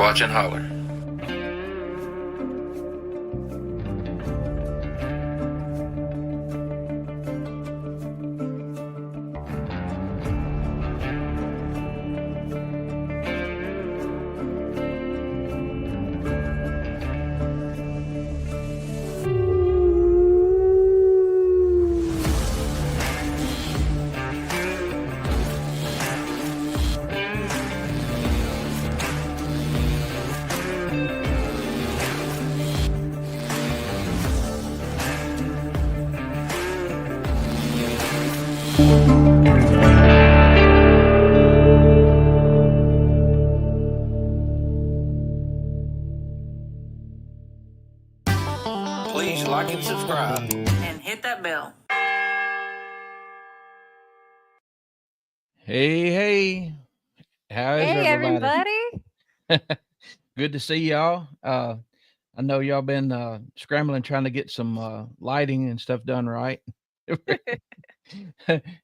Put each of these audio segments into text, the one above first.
Squatch and Holler. Please like and subscribe. And hit that bell. Hey, how is Hey, everybody? everybody. Good to see y'all. I know y'all been scrambling trying to get some lighting and stuff done right.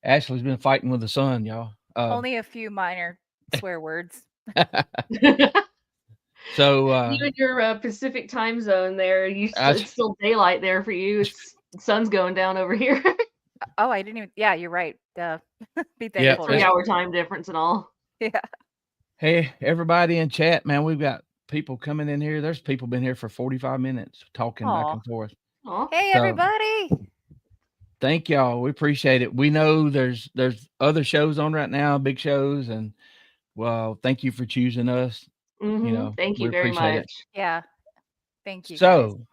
Ashley's been fighting with the sun, y'all. Only a few minor swear words. So You in your Pacific time zone there, That's- it's still daylight there for you. The sun's going down over here. Oh, I didn't even. Yeah, you're right. Be Yeah, thankful. it's- 3-hour time difference and all. Yeah. hey, everybody in chat, man, we've got people coming in here. There's people been here for 45 minutes talking back Aw. and forth. Aw. Hey, So- everybody. Thank y'all. We appreciate it. We know there's other shows on right now, big shows, and well, thank you for choosing us. Mhm. know, Thank you we very appreciate it. much. Yeah. Thank you. guys. So,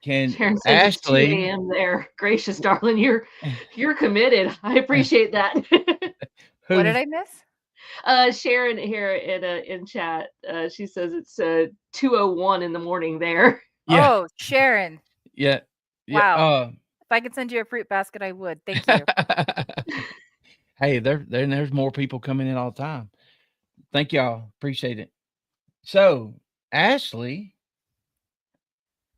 can Sharon says it's 2 Ashley? a.m. there. Gracious, darling, you're committed. I appreciate that. What did who- I miss? Sharon here in chat, she says it's 2:01 in the morning there. Yeah, Oh, Sharon. yeah, Wow. If I could send you a fruit basket, I would. Thank you. Hey, there's more people coming in all the time. Thank y'all. Appreciate it. So, Ashley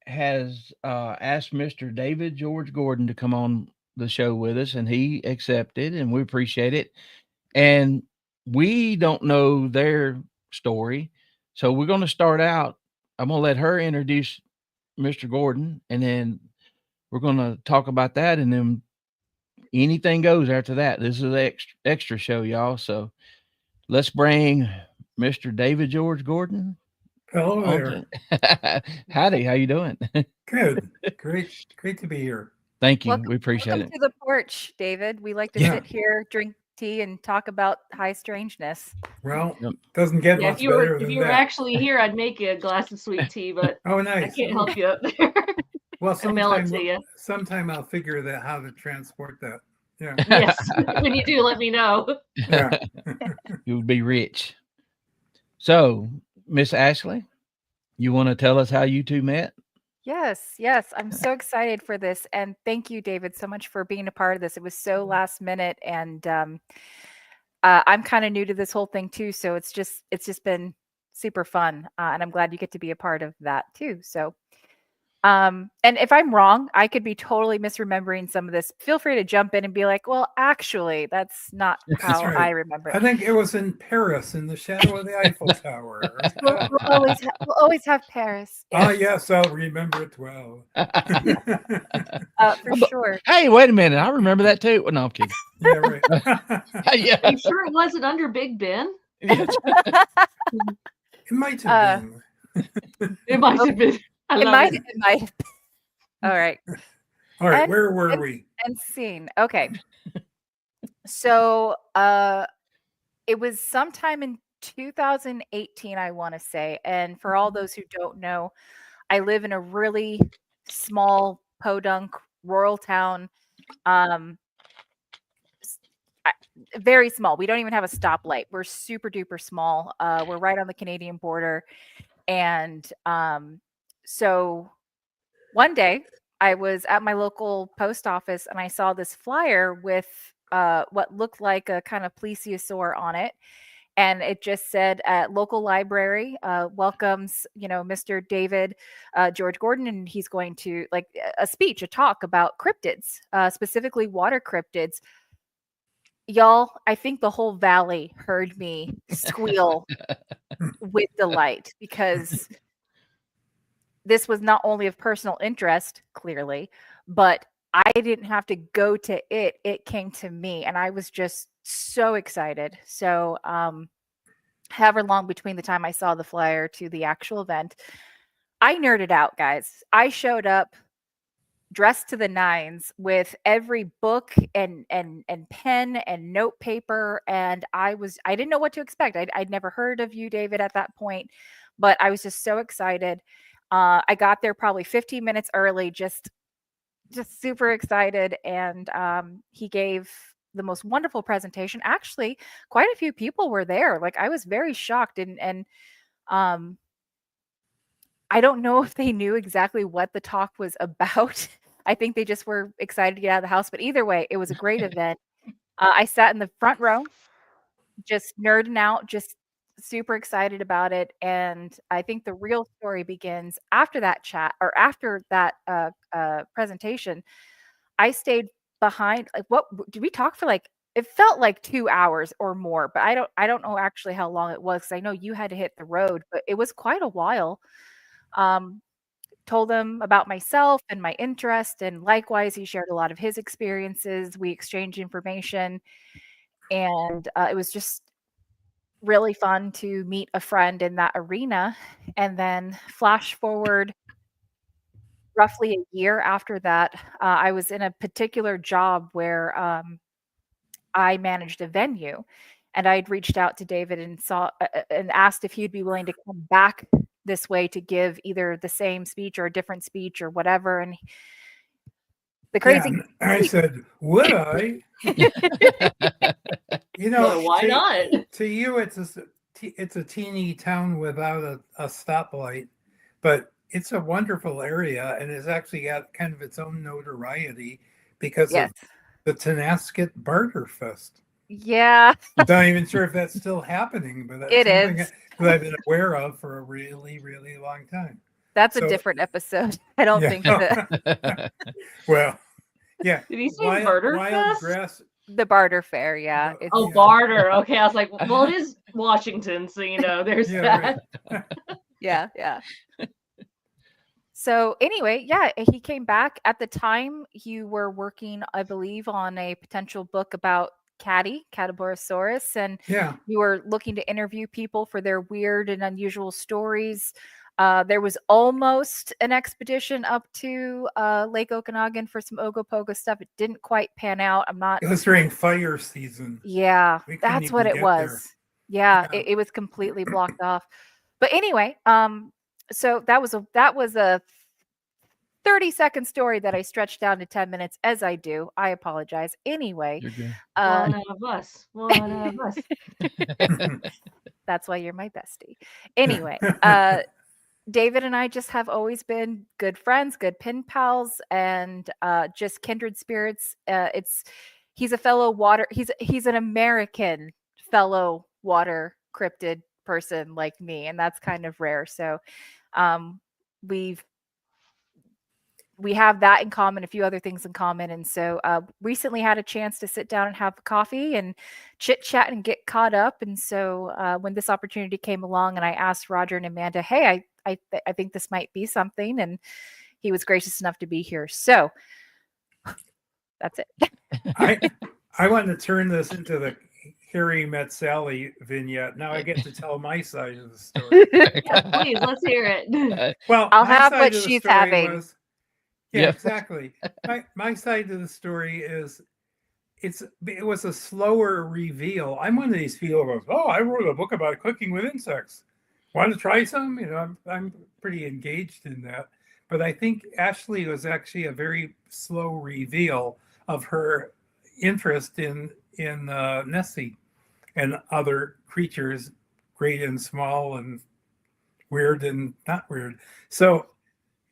has asked Mr. David George Gordon to come on the show with us, and he accepted, and we appreciate it. And we don't know their story, so we're going to start out. I'm going to let her introduce Mr. Gordon, and then we're going to talk about that, and then anything goes after that. This is an extra show, y'all. So let's bring Mr. David George Gordon. Hello there. Howdy, how you doing? Good. Great to be here. Thank you. Welcome, We appreciate welcome it. to the porch, David. We like to Yeah. sit here, drink tea, and talk about high strangeness. Well, Yep. doesn't get Yeah, much if you better were than if you were that. actually here, I'd make you a glass of sweet tea, but Oh, I nice. can't help you up there. Well, I'll mail it to you. sometime I'll figure that how to transport that. Yeah. Yes, when you do, let me know. Yeah. You would be rich. So, Miss Ashley, you want to tell us how you two met? Yes. I'm so excited for this. And thank you, David, so much for being a part of this. It was so last minute. And I'm kind of new to this whole thing too. So it's just been super fun. And I'm glad you get to be a part of that too. So and if I'm wrong, I could be totally misremembering some of this. Feel free to jump in and be like, well, actually, that's not how right. I remember I it. think it was in Paris in the shadow of the Eiffel Tower. We'll always have Paris. Oh, yes, I'll remember it well. For sure. Hey, wait a minute. I remember that too. Well, no, I'm kidding. Yeah, right. Yeah. Are you sure it wasn't under Big Ben? Yes. It might have been. It might have been. It might. All right. All right, And- where were we? And scene. Okay. So it was sometime in 2018, I want to say. And for all those who don't know, I live in a really small podunk rural town. Very small. We don't even have a stoplight. We're super duper small. We're right on the Canadian border. And so one day I was at my local post office and I saw this flyer with what looked like a kind of plesiosaur on it. And it just said local library welcomes, Mr. David George Gordon, and he's going to like a speech, a talk about cryptids, specifically water cryptids. y'all, I think the whole valley heard me squeal with delight because this was not only of personal interest, clearly, but I didn't have to go to it. It came to me, and I was just so excited. So, however long between the time I saw the flyer to the actual event, I nerded out, guys. I showed up dressed to the nines with every book and pen and note paper, and I didn't know what to expect. I'd never heard of you, David, at that point, but I was just so excited. I got there probably 15 minutes early, just super excited, and he gave the most wonderful presentation. Actually, quite a few people were there. Like, I was very shocked, and um I don't know if they knew exactly what the talk was about. I think they just were excited to get out of the house. But either way, it was a great event. I sat in the front row, just nerding out, just super excited about it. And I think the real story begins after that chat, or after that presentation. I stayed behind. Like, what did we talk for? Like, it felt like 2 hours or more, but I don't know actually how long it was, because I know you had to hit the road, but it was quite a while. Um, Told him about myself and my interest, and likewise, he shared a lot of his experiences. We exchanged information, and it was just really fun to meet a friend in that arena. And then flash forward roughly a year after that, I was in a particular job where I managed a venue, and I'd reached out to David and asked if he'd be willing to come back this way to give either the same speech or a different speech or whatever. And the crazy, and I said, would I? Well, why not? To you, it's a teeny town without a stoplight, but it's a wonderful area, and it's actually got kind of its own notoriety because yes, of the Tenasket Barter Fest. yeah, I'm not even sure if that's still happening, but that's it something is. that I've been aware of for a really, really long time. That's a So- different episode. I don't think that Well, yeah. Did he say Murder wild Fest? grass. the barter fair. Yeah, Oh, it's Oh, Yeah. barter. Okay, I was like, well, it is Washington, so there's Yeah, that. yeah. So anyway, yeah, he came back. At the time, you were working, I believe, on a potential book about Catiborosaurus, and Yeah. you were looking to interview people for their weird and unusual stories. There was almost an expedition up to Lake Okanagan for some Ogopogo stuff. It didn't quite pan out. I'm not. It was during fire season. Yeah, We couldn't that's what even it get was. there. Yeah, Yeah. it was completely blocked off. But anyway, so that was a 30-second story that I stretched down to 10 minutes, as I do. I apologize. Anyway, You're good. One of us. One of us. that's why you're my bestie. Anyway, David and I just have always been good friends, good pen pals, and just kindred spirits. He's a fellow water. He's an American fellow water cryptid person like me, and that's kind of rare. So we have that in common, a few other things in common. And so recently had a chance to sit down and have coffee and chit chat and get caught up. And so when this opportunity came along and I asked Roger and Amanda, hey, I think this might be something. And he was gracious enough to be here. So that's it. I want to turn this into the Harry Met Sally vignette. Now I get to tell my side of the story. Please, let's hear it. Well, I'll my have side what of the she's story having. was- yeah, Yep. exactly. My side of the story is it was a slower reveal. I'm one of these people who goes, oh, I wrote a book about cooking with insects. Want to try some? I'm pretty engaged in that. But I think Ashley was actually a very slow reveal of her interest in Nessie and other creatures, great and small and weird and not weird. So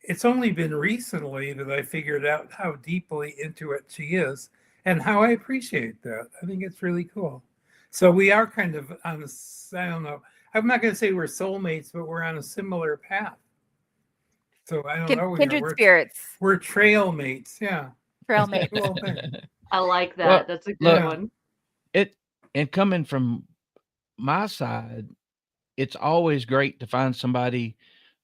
it's only been recently that I figured out how deeply into it she is and how I appreciate that. I think it's really cool. So we are kind of on I don't know. I'm not going to say we're soulmates, but we're on a similar path. So I don't know. Kindred spirits, We're trail mates. Yeah. trail mate. Cool thing. I like that. Well, That's a good look, one. and coming from my side, it's always great to find somebody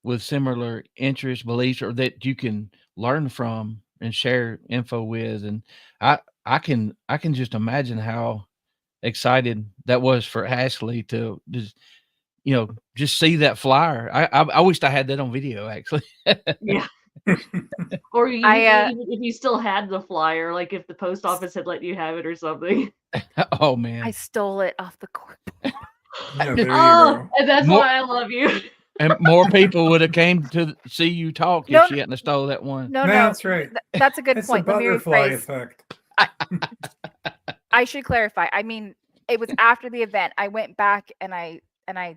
with similar interests, beliefs, or that you can learn from and share info with. And I can just imagine how excited that was for Ashley to just see that flyer. I wished I had that on video actually. Yeah. Or I even if you still had the flyer, like if the post office had let you have it or something. Oh I man. stole it off the court. Yeah, there you Oh, go. and that's More why I love you. and more people would have came to see you talk if No, she hadn't have stole that one. no. That's right. That's a good It's the point. Let me butterfly rephrase. effect. I should clarify. I mean, it was after the event. I went back and I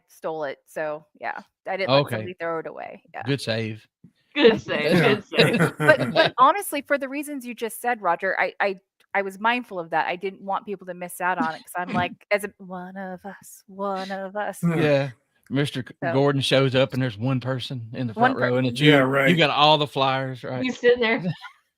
stole it. So yeah, I didn't let somebody Okay. throw it away. Yeah. Good save. Good save. Yeah. Good save. But honestly, for the reasons you just said, Roger, I was mindful of that. I didn't want people to miss out on it because I'm like, as a, one of us. Yeah. Yeah. Mr. So Gordon shows up and there's one person in the one front row and it's Yeah, you. right. You got all the flyers, right? He's sitting there.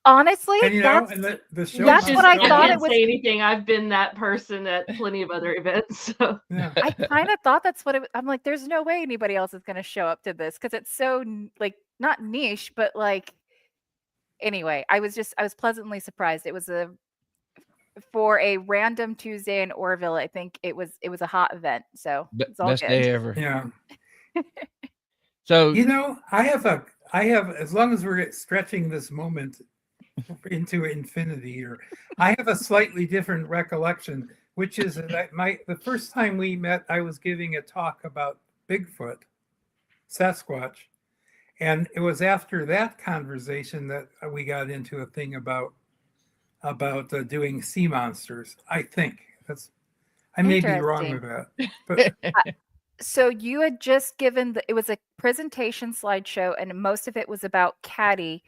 honestly, And that's and the show that's must what I go I thought on. can't it was. say anything. I've been that person at plenty of other events. So Yeah. I kind of thought that's what it. I'm like, there's no way anybody else is going to show up to this because it's so like not niche, but like anyway. I was pleasantly surprised. It was for a random Tuesday in Orville. I think it was a hot event, so it's all Best good. day ever. Yeah. So I have, as long as we're stretching this moment into infinity here, I have a slightly different recollection, which is that the first time we met, I was giving a talk about Bigfoot, Sasquatch. And it was after that conversation that we got into a thing about doing sea monsters. I think I may be wrong with that, but So you had just given it was a presentation slideshow, and most of it was about Caddy,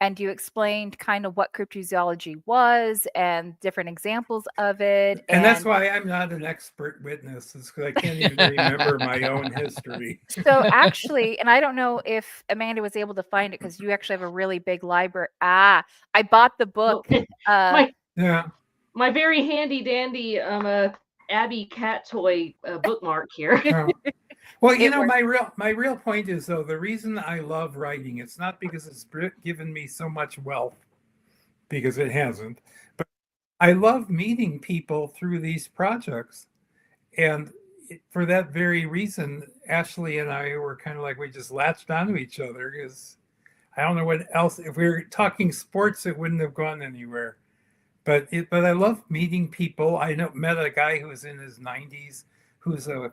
and you explained kind of what cryptozoology was and different examples of it. and that's why I'm not an expert witness, is because I can't even remember my own history. So actually, and I don't know if Amanda was able to find it because you actually have a really big library. I bought the book. my Yeah. my very handy dandy Abby cat toy bookmark here. Oh. Well, It worked. my real point is, though, the reason I love writing, it's not because it's given me so much wealth, because it hasn't, but I love meeting people through these projects. And for that very reason, Ashley and I were kind of like, we just latched onto each other, because I don't know what else. If we were talking sports, it wouldn't have gone anywhere. But I love meeting people. I met a guy who was in his 90s, who's a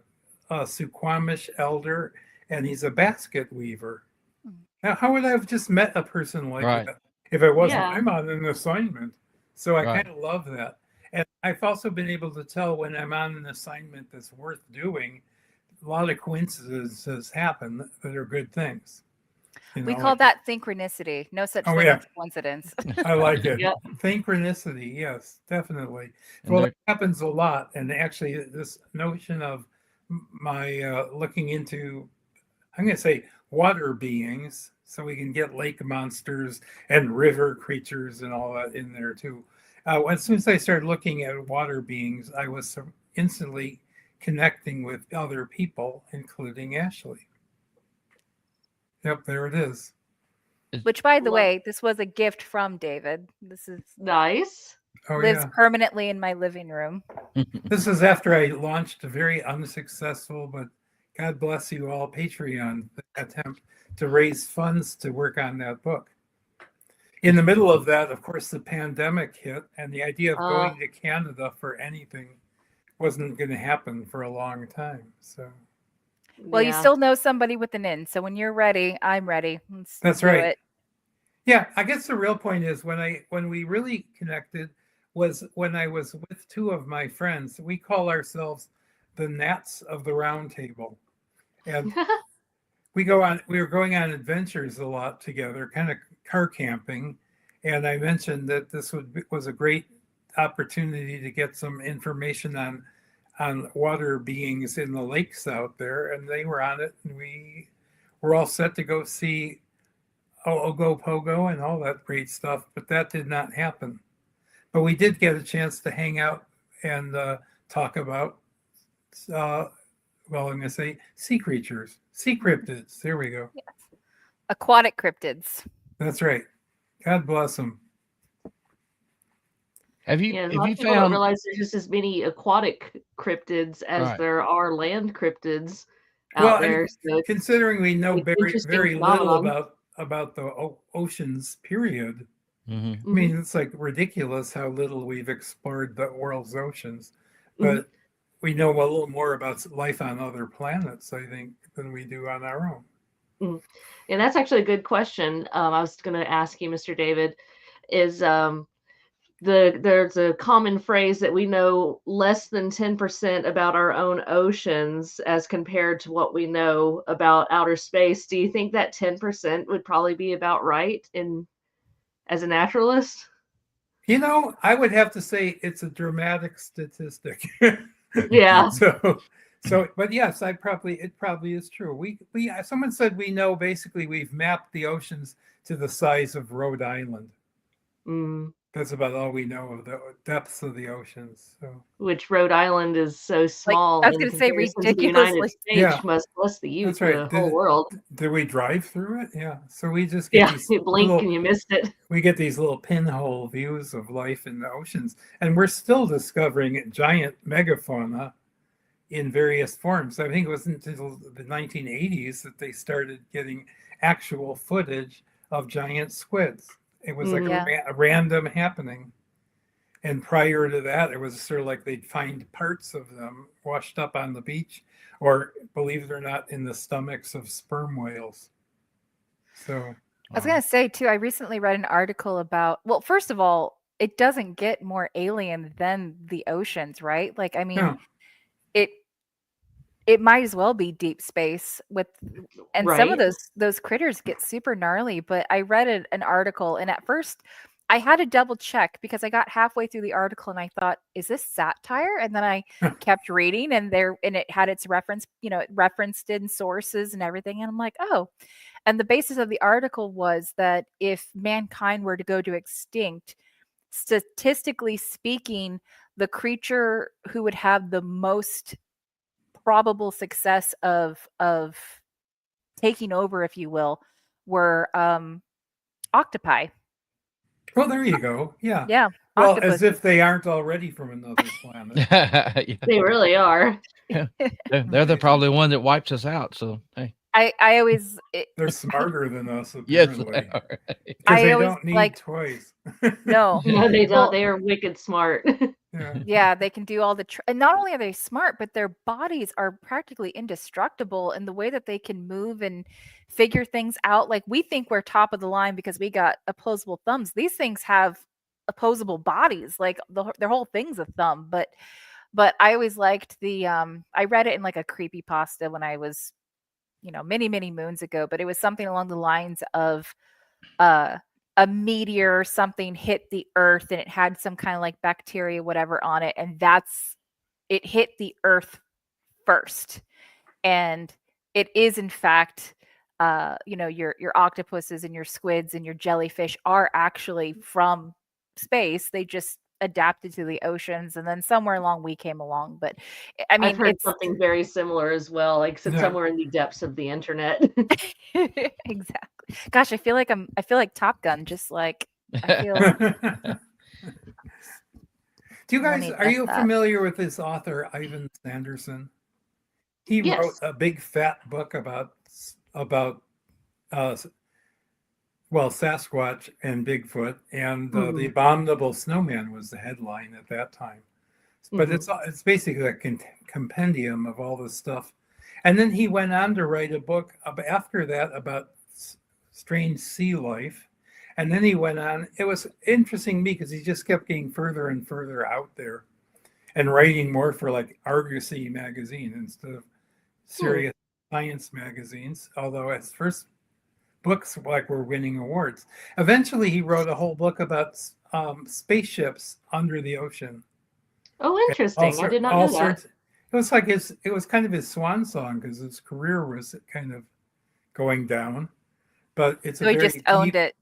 Suquamish elder, and he's a basket weaver. Now, how would I have just met a person like that if it wasn't? Yeah. I'm on an assignment, so I Right. kind of love that. And I've also been able to tell when I'm on an assignment that's worth doing. A lot of coincidences happen that are good things. We call that synchronicity. No such thing as coincidence. I like it. Yep. Synchronicity, yes, definitely. And Well, it happens a lot. And actually, this notion of my looking into, I'm going to say, water beings, so we can get lake monsters and river creatures and all that in there too. As soon as I started looking at water beings, I was instantly connecting with other people, including Ashley. Yep, there it is. Which, by the way, this was a gift from David. This is Nice. lives permanently in my living room. This is after I launched a very unsuccessful, but God bless you all, Patreon attempt to raise funds to work on that book. In the middle of that, of course, the pandemic hit, and the idea of going to Canada for anything wasn't going to happen for a long time. So, well, you still know somebody with an in. So when you're ready, I'm ready. That's right. Yeah, I guess the real point is when we really connected was when I was with two of my friends. We call ourselves the Gnats of the Round Table, and we were going on adventures a lot together, kind of car camping. And I mentioned that this was a great opportunity to get some information on water beings in the lakes out there, and they were on it, and we were all set to go see Ogopogo and all that great stuff, but that did not happen. But we did get a chance to hang out and talk about, well, I'm going to say sea creatures, sea cryptids. There we go. Aquatic cryptids. That's right. God bless them. Have you Yeah, a lot of people don't realize there's just as many aquatic cryptids as Right. there are land cryptids Well, out there. So considering we know it's interesting very little phenomenon. about the oceans period, Mhm. I mean, it's like ridiculous how little we've explored the world's oceans, Mhm. but we know a little more about life on other planets, I think, than we do on our own. And that's actually a good question. I was going to ask you, Mr. David, is there's a common phrase that we know less than 10% about our own oceans as compared to what we know about outer space. Do you think that 10% would probably be about right as a naturalist? You know, I would have to say it's a dramatic statistic. Yeah. So, but yes, it probably is true. We someone said we know basically we've mapped the oceans to the size of Rhode Island. Mm. That's about all we know of the depths of the oceans. So, Which Rhode Island is so Like, small I was in going to say comparison to the United ridiculously. States, Yeah. much less that's right. the whole world. Did we drive through it? Yeah. So we just get Yeah, these you blink and you missed it. we get these little pinhole views of life in the oceans, and we're still discovering giant megafauna in various forms. I think it wasn't until the 1980s that they started getting actual footage of giant squids. It was like a random happening. And prior to that, it was sort of like they'd find parts of them washed up on the beach, or believe it or not, in the stomachs of sperm whales. So I was going to say, too, I recently read an article about, well, first of all, it doesn't get more alien than the oceans, right? Like, I mean, no. it might as well be deep space with, and some of Right. those critters get super gnarly. But I read an article, and at first I had to double check because I got halfway through the article and I thought, is this satire? And then I kept reading, and it had its reference, it referenced in sources and everything, and I'm like, oh. And the basis of the article was that if mankind were to go to extinct, statistically speaking, the creature who would have the most probable success of taking over, if you will, were octopi. Well, there you go. Yeah. Yeah. Well, octopuses. as if they aren't already from another planet. Yeah. They really are. They're the probably one that wipes us out. So hey, I always They're smarter than us, yes, apparently. they are. Because I they always don't need like- toys. no. No, they don't. Well- They are wicked smart. Yeah. Yeah, they can do all the and not only are they smart, but their bodies are practically indestructible in the way that they can move and figure things out. Like, we think we're top of the line because we got opposable thumbs. These things have opposable bodies. Like, their whole thing's a thumb. But I always liked the I read it in like a creepypasta when I was, many, many moons ago, but it was something along the lines of a meteor or something hit the earth, and it had some kind of like bacteria, whatever, on it. And it hit the earth first. And it is, in fact, your octopuses and your squids and your jellyfish are actually from space. They just adapted to the oceans, and then somewhere along we came along. But I mean, I've heard it's something very similar as well, like Yeah. somewhere in the depths of the internet. exactly. Gosh, I feel like Top Gun, just like I feel. Do you Let guys, me are get you that. familiar with this author, Ivan Sanderson? He Yes. wrote a big fat book about Sasquatch and Bigfoot, and The Abominable Snowman was the headline at that time. But it's basically a compendium of all this stuff. And then he went on to write a book after that about strange sea life. And then he went on. It was interesting to me because he just kept getting further and further out there and writing more for like Argosy magazine instead of serious science magazines, although his first books were winning awards. Eventually, he wrote a whole book about spaceships under the ocean. Oh, interesting. I did not know that. It was kind of his swan song because his career was kind of going down. But it's So he just owned it.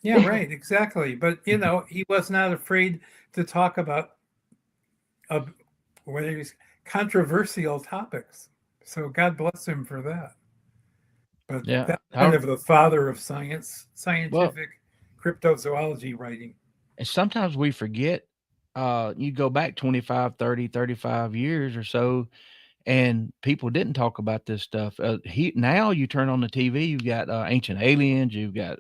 Yeah, right, exactly. But he was not afraid to talk about what is controversial topics. So God bless him for that. But Yeah. that's kind of the father of science, Well, scientific cryptozoology writing. and sometimes we forget, you go back 25, 30, 35 years or so, and people didn't talk about this stuff. Now you turn on the TV, you've got Ancient Aliens, you've got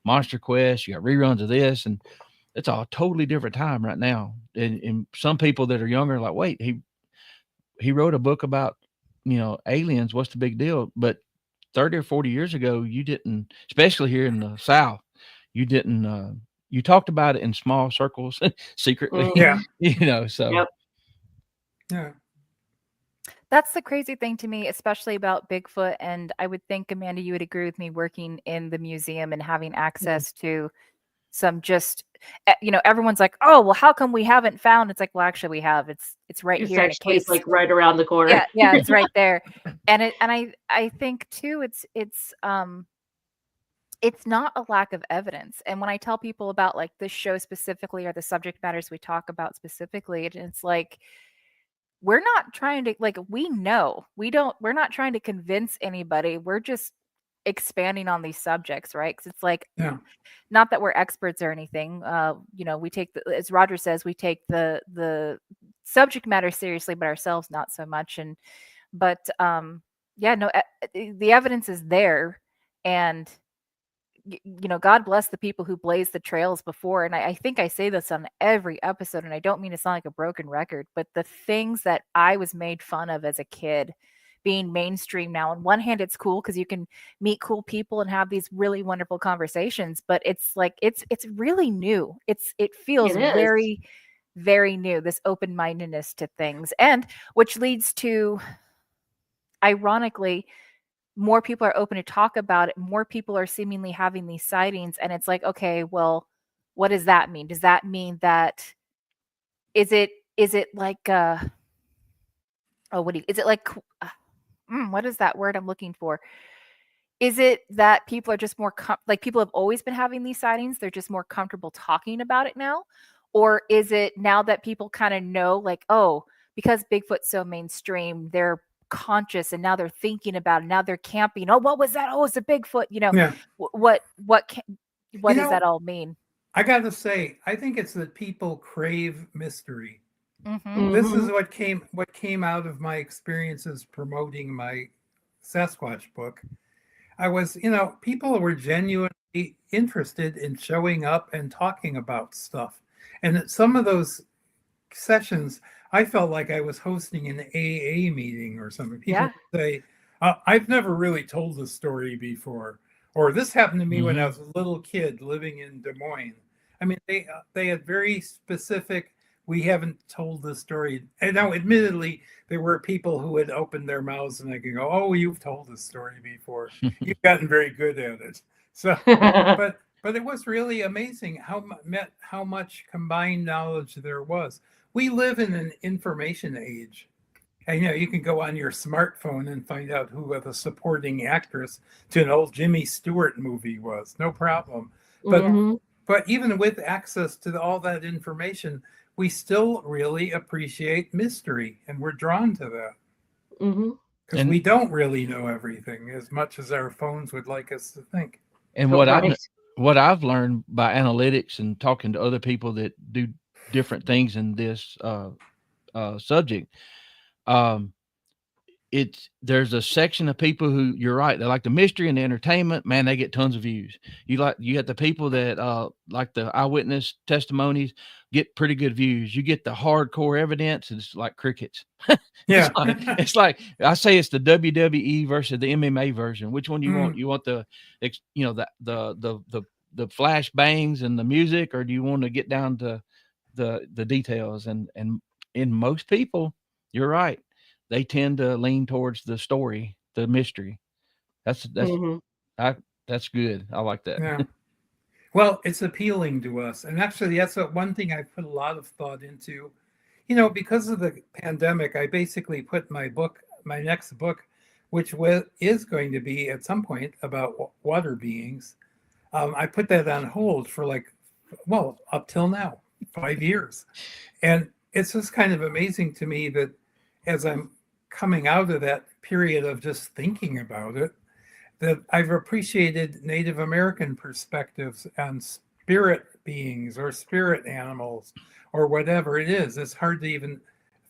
Monster Quest, you got reruns of this, and it's a totally different time right now. And some people that are younger are like, wait, he wrote a book about, aliens. What's the big deal? But 30 or 40 years ago, you didn't, especially here in the South, you didn't. You talked about it in small circles secretly, Yeah. So Yep. Yeah. That's the crazy thing to me, especially about Bigfoot. And I would think, Amanda, you would agree with me working in the museum and having access to some everyone's like, oh, well, how come we haven't found? It's like, well, actually we have. It's right here in a case. It's like right around the corner. Yeah, it's right there. And I think too, it's not a lack of evidence. And when I tell people about like this show specifically or the subject matters we talk about specifically, it's like, we're not trying to, like, we know we're not trying to convince anybody. We're just expanding on these subjects, right? Because it's like, Yeah. not that we're experts or anything. We take as Roger says, we take the subject matter seriously, but ourselves not so much. But the evidence is there, and God bless the people who blazed the trails before. And I think I say this on every episode, and I don't mean to sound like a broken record, but the things that I was made fun of as a kid being mainstream now. On one hand, it's cool because you can meet cool people and have these really wonderful conversations, but it's like, it's really new. It feels It is. very, very new, this open-mindedness to things. And which leads to, ironically, more people are open to talk about it. More people are seemingly having these sightings. And it's like, okay, well, what does that mean? Does that mean that, is it like, what is that word I'm looking for? Is it that people are just more, like, people have always been having these sightings, they're just more comfortable talking about it now? Or is it now that people kind of know, like, oh, because Bigfoot's so mainstream, they're conscious and now they're thinking about it, now they're camping, oh, what was that, oh, it's a Bigfoot, Yeah. what does that all mean? I gotta say, I think it's that people crave mystery. Mm-hmm. This is what came out of my experiences promoting my Sasquatch book. I was, people were genuinely interested in showing up and talking about stuff. And at some of those sessions, I felt like I was hosting an AA meeting or something. People would say, I've never really told this story before, or this happened to me when I was a little kid living in Des Moines. I mean, they had very specific, we haven't told this story. And now, admittedly, there were people who had opened their mouths and they could go, oh, you've told this story before. You've gotten very good at it. So, but it was really amazing how much combined knowledge there was. We live in an information age. And you can go on your smartphone and find out who the supporting actress to an old Jimmy Stewart movie was. No problem. But even with access to all that information, we still really appreciate mystery, and we're drawn to that. Because we don't really know everything as much as our phones would like us to think. And what I've learned by analytics and talking to other people that do different things in this subject, there's a section of people who, you're right, they like the mystery and the entertainment. Man, they get tons of views. You got the people that like the eyewitness testimonies, get pretty good views. You get the hardcore evidence, and it's like crickets. Yeah. it's like I say, it's the WWE versus the MMA version. Which one do you want? You want the flash bangs and the music, or do you want to get down to the details? And in most people, you're right, they tend to lean towards the story, the mystery. That's good. I like that. Yeah. Well, it's appealing to us. And actually, that's one thing I put a lot of thought into. Because of the pandemic, I basically put my next book, which is going to be at some point about water beings. I put that on hold for up till now, 5 years. And it's just kind of amazing to me that as I'm coming out of that period of just thinking about it, that I've appreciated Native American perspectives on spirit beings or spirit animals or whatever it is. It's hard to even,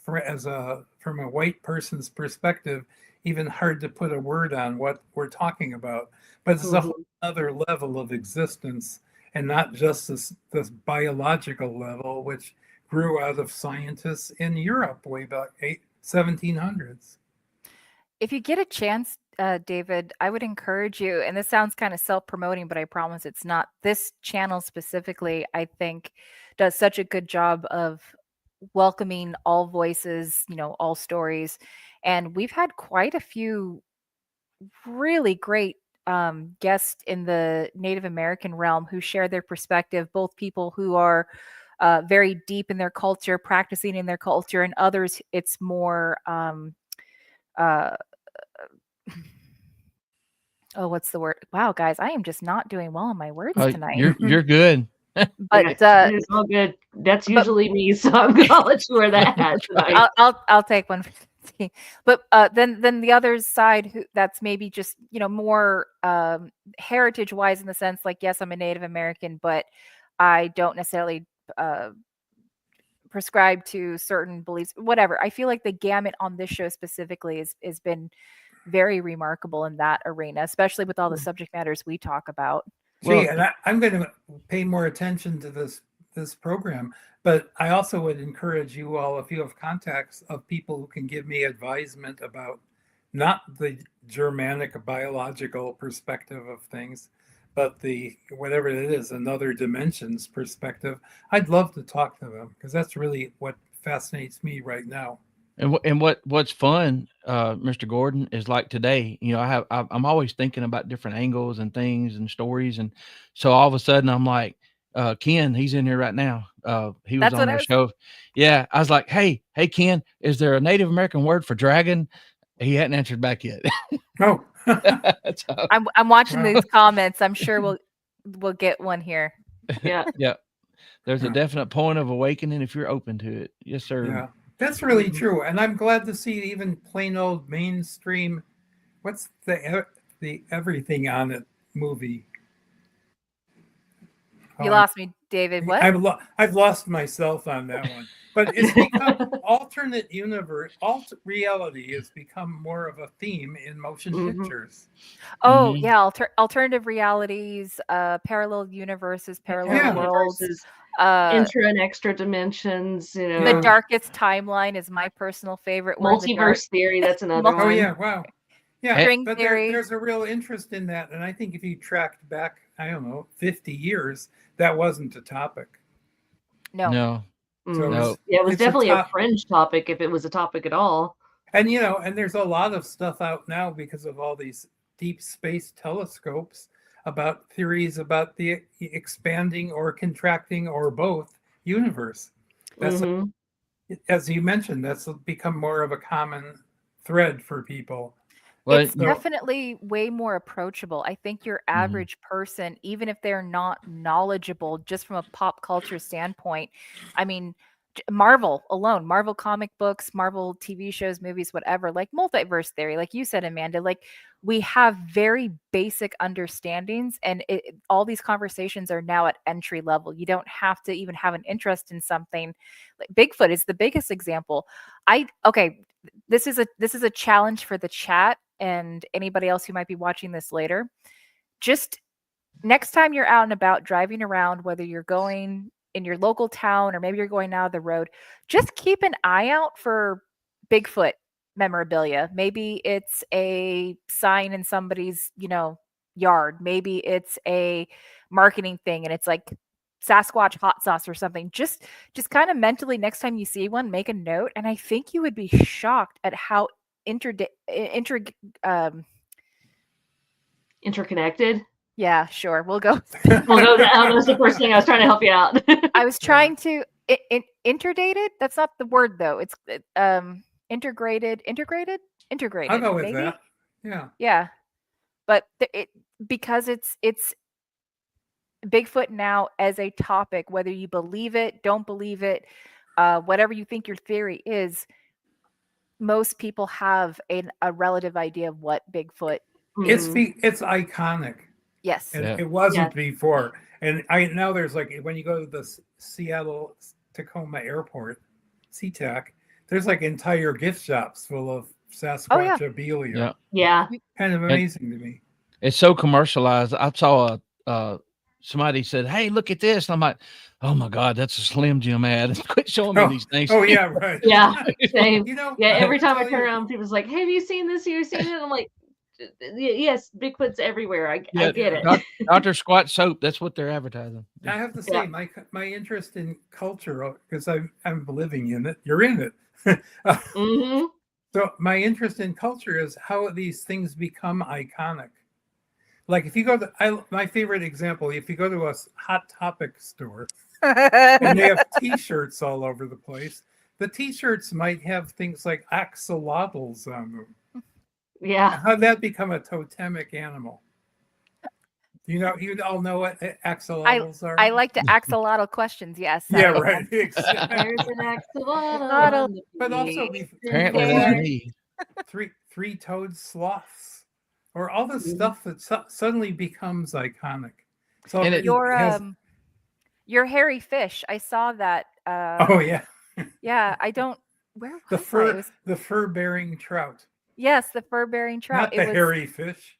from a white person's perspective, even hard to put a word on what we're talking about. But it's a whole other level of existence, and not just this biological level, which grew out of scientists in Europe way back 1700s. If you get a chance, David, I would encourage you, and this sounds kind of self-promoting, but I promise it's not. This channel specifically, I think, does such a good job of welcoming all voices, all stories. And we've had quite a few really great guests in the Native American realm who share their perspective, both people who are very deep in their culture, practicing in their culture, and others, it's more uh, oh, what's the word? Wow, guys, I am just not doing well on my words tonight. You're good. But it's all good. That's usually me, so I'm gonna let you wear that hat tonight. I'll take one. But then the other side, that's maybe just more heritage wise, in the sense like, yes, I'm a Native American, but I don't necessarily prescribe to certain beliefs. Whatever. I feel like the gamut on this show specifically has been very remarkable in that arena, especially with all the subject matters we talk about. Gee, and I'm going to pay more attention to this program, but I also would encourage you all, if you have contacts of people who can give me advisement about not the Germanic biological perspective of things, but the whatever it is, another dimensions perspective, I'd love to talk to them, because that's really what fascinates me right now. And what's fun, Mr. Gordon, is like today, I'm always thinking about different angles and things and stories. And so all of a sudden I'm like, Ken, he's in here right now. He was on the show. Yeah. I was like, Hey, Ken, is there a Native American word for dragon? He hadn't answered back yet. Oh, so, I'm watching these comments. I'm sure we'll get one here. Yeah. Yeah. There's a definite point of awakening if you're open to it. Yes, sir. Yeah. That's really true, and I'm glad to see even plain old mainstream. What's the everything on it movie? You lost me, David. What? I've lost myself on that one. But it's become alternate universe, reality has become more of a theme in motion pictures. Oh yeah, alternative realities, parallel universes, parallel worlds. Intra and extra dimensions, The Darkest Timeline is my personal favorite. Multiverse theory, that's another one. Oh yeah, wow. Yeah, String but there's a real interest in that, and I think if you tracked back, I don't know, 50 years, that wasn't a topic. No. So it was definitely a fringe topic, if it was a topic at all. And and there's a lot of stuff out now because of all these deep space telescopes about theories about the expanding or contracting or both universe. That's as you mentioned, that's become more of a common thread for people. It's definitely way more approachable. I think your average person, even if they're not knowledgeable just from a pop culture standpoint, I mean, Marvel alone, Marvel comic books, Marvel TV shows, movies, whatever, like multiverse theory, like you said, Amanda, like we have very basic understandings, and all these conversations are now at entry level. You don't have to even have an interest in something. Like Bigfoot is the biggest example. This is a challenge for the chat and anybody else who might be watching this later. Just next time you're out and about driving around, whether you're going in your local town or maybe you're going out of the road, just keep an eye out for Bigfoot memorabilia. Maybe it's a sign in somebody's, yard. Maybe it's a marketing thing and it's like Sasquatch hot sauce or something. Just kind of mentally, next time you see one, make a note. And I think you would be shocked at how interconnected. Yeah, sure. We'll go. That was the first thing I was trying to help you out. I was trying to interdated. That's not the word though. It's integrated. I'll go with that. Yeah. Yeah, but because it's Bigfoot now as a topic, whether you believe it, don't believe it, whatever you think your theory is, most people have a relative idea of what Bigfoot is. It's iconic, Yes. and Yeah. it wasn't Yes. before. And I now there's like when you go to the Seattle Tacoma Airport, SeaTac, there's like entire gift shops full of Sasquatchabilia. Yeah. Yeah. Kind of amazing to me. It's so commercialized. I saw somebody said, "Hey, look at this." And I'm like, "Oh my God, that's a Slim Jim ad." Quit showing me these things. Oh yeah, right. Yeah. Same. You know, Yeah. Every time I tell turn you- around, people's like, "Have you seen this? Have you seen it?" I'm like, "Yes, Bigfoot's everywhere. I Yeah, get it." Dr. Squat soap. That's what they're advertising. I have to say, my interest in culture, because I'm living in it. You're in it. Mm-hmm. So my interest in culture is how these things become iconic. Like if you go to my favorite example, if you go to a Hot Topic store and they have T-shirts all over the place, the T-shirts might have things like axolotls on them. Yeah. How'd that become a totemic animal? You all know what axolotls are. I like to ask a lot of questions. Yes. Yeah, right. Exactly. There's an axolotl. Axolotl. on the But also beach. Apparently, Yeah. that's me. three-toed sloths, or all the Mhm. stuff that suddenly becomes iconic. So And it Your hairy fish. I saw that. oh yeah, Yeah. I don't. Where was the I? It fur was, the fur-bearing trout, yes, the fur-bearing trout. not the hairy fish.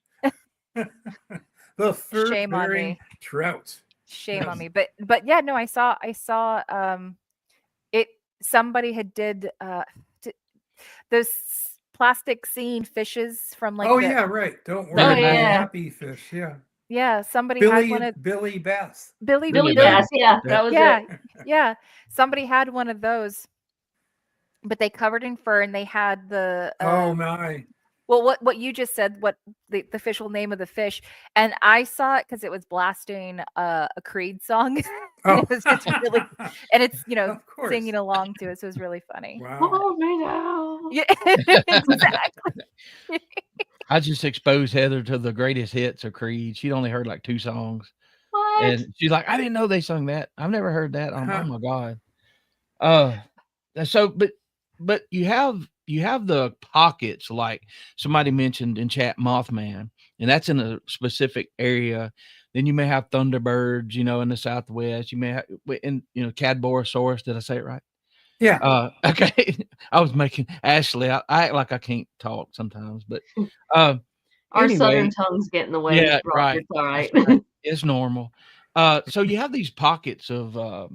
The Shame on fur-bearing me. trout. Shame on Yes. me. But yeah, no, I saw it. Somebody had did those plastic scene fishes from like Oh the, yeah, right. Don't worry, Oh, about yeah. happy fish. Yeah, yeah, somebody had one of Billy Bass. Billy Billy Billy Bass. Yeah, that was yeah, it. yeah. Somebody had one of those, but they covered in fur and they had the Oh my. well, what you just said, what the official name of the fish, and I saw it because it was blasting a Creed song. And it was just really, and it's Of course. singing along to it, so it was really funny. Wow. Oh, me now. Yeah, exactly. I just exposed Heather to the greatest hits of Creed. She'd only heard like 2 songs. What? And she's like, "I didn't know they sung that. I've never heard that." Oh Huh. my God. So but you have the pockets, like somebody mentioned in chat, Mothman, and that's in a specific area. Then you may have Thunderbirds, in the Southwest. You may have in Cadborosaurus. Did I say it right? Yeah. Okay. I was making Ashley. I act like I can't talk sometimes, but Our anyway, southern tongues get in the way. yeah, Rob, right. It's all right. That's right. It's normal. So you have these pockets of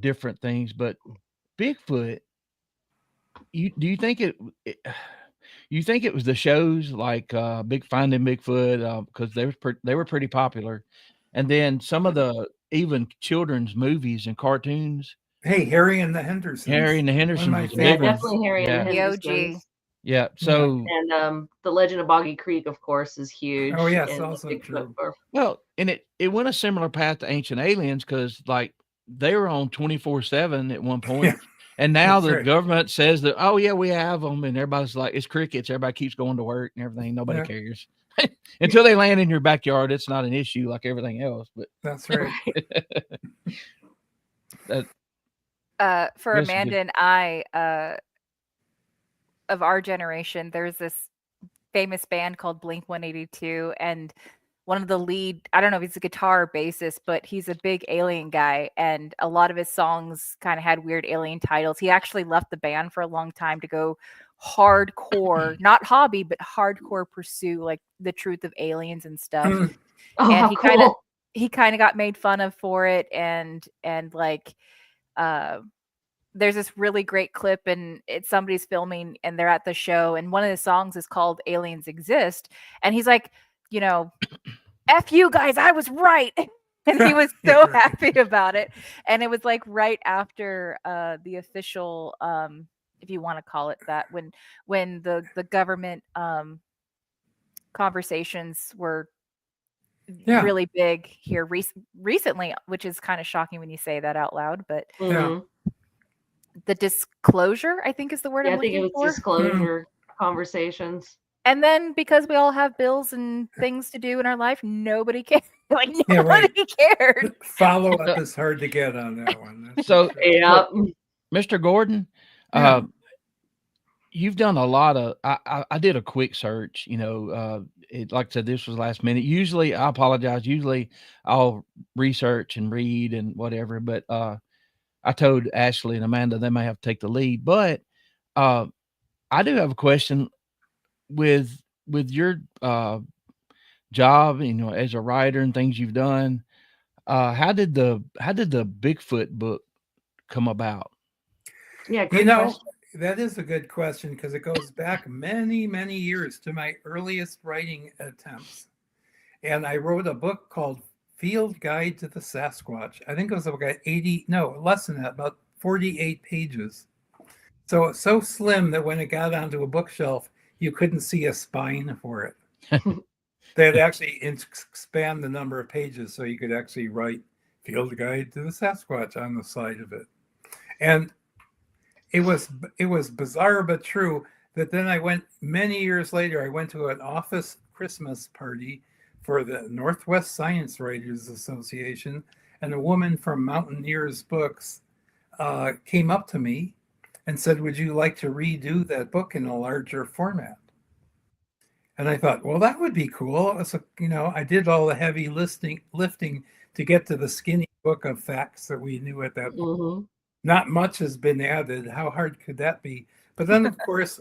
different things, but Bigfoot, do you think you think it was the shows like Big Finding Bigfoot, because they were pretty popular, and then some of the even children's movies and cartoons. Hey, Harry and the Hendersons. Harry and the Hendersons my was a Yeah, big favorites. one. definitely Harry and the Yeah. The OG. Hendersons. Yeah. So And the Legend of Boggy Creek, of course, is huge. Oh, yes, and also Bigfoot true. or- well, and it went a similar path to Ancient Aliens because like they were on 24/7 at one point. Yeah. And now That's the right. government says that, oh yeah, we have them, and everybody's like, it's crickets. Everybody keeps going to work and everything. Nobody Yeah. cares until they land in your backyard. It's not an issue like everything else. But That's right. For Yes, Amanda and I, of our generation, there's this famous band called Blink 182, and one of the lead, I don't know if he's a guitar or bassist, but he's a big alien guy, and a lot of his songs kind of had weird alien titles. He actually left the band for a long time to go hardcore, not hobby, but hardcore pursue like the truth of aliens and stuff. Mm. Oh, And how he cool. kind of got made fun of for it, and like there's this really great clip, and it's somebody's filming and they're at the show, and one of the songs is called Aliens Exist, and he's like, F you guys, I was right. And he was so happy about it. And it was like right after the official, if you want to call it that, when the government conversations were Yeah. really big here recently, which is kind of shocking when you say that out loud, but Mhm. the disclosure, I think, is the word Yeah, I'm I think it looking was for. disclosure conversations. And then because we all have bills and things to do in our life, nobody cared. Like Yeah, right. nobody cared. Follow up is hard to get on that one. That's So- for sure. Yeah. Mr. Gordon, Yeah. you've done a lot of. I did a quick search. Like I said, this was last minute. Usually, I apologize. Usually, I'll research and read and whatever. But I told Ashley and Amanda they may have to take the lead. But I do have a question with your job. As a writer and things you've done. How did the Bigfoot book come about? Yeah, great question. That is a good question because it goes back many, many years to my earliest writing attempts. And I wrote a book called Field Guide to the Sasquatch. I think it was about less than that, about 48 pages. So it's so slim that when it got onto a bookshelf, you couldn't see a spine for it. They'd actually expand the number of pages so you could actually write Field Guide to the Sasquatch on the side of it. And it was bizarre but true that then many years later, I went to an office Christmas party for the Northwest Science Writers Association, and a woman from Mountaineers Books came up to me and said, "Would you like to redo that book in a larger format?" And I thought, well, that would be cool. So, I did all the heavy lifting to get to the skinny book of facts that we knew at that point. Mm-hmm. Not much has been added. How hard could that be? But then, of course,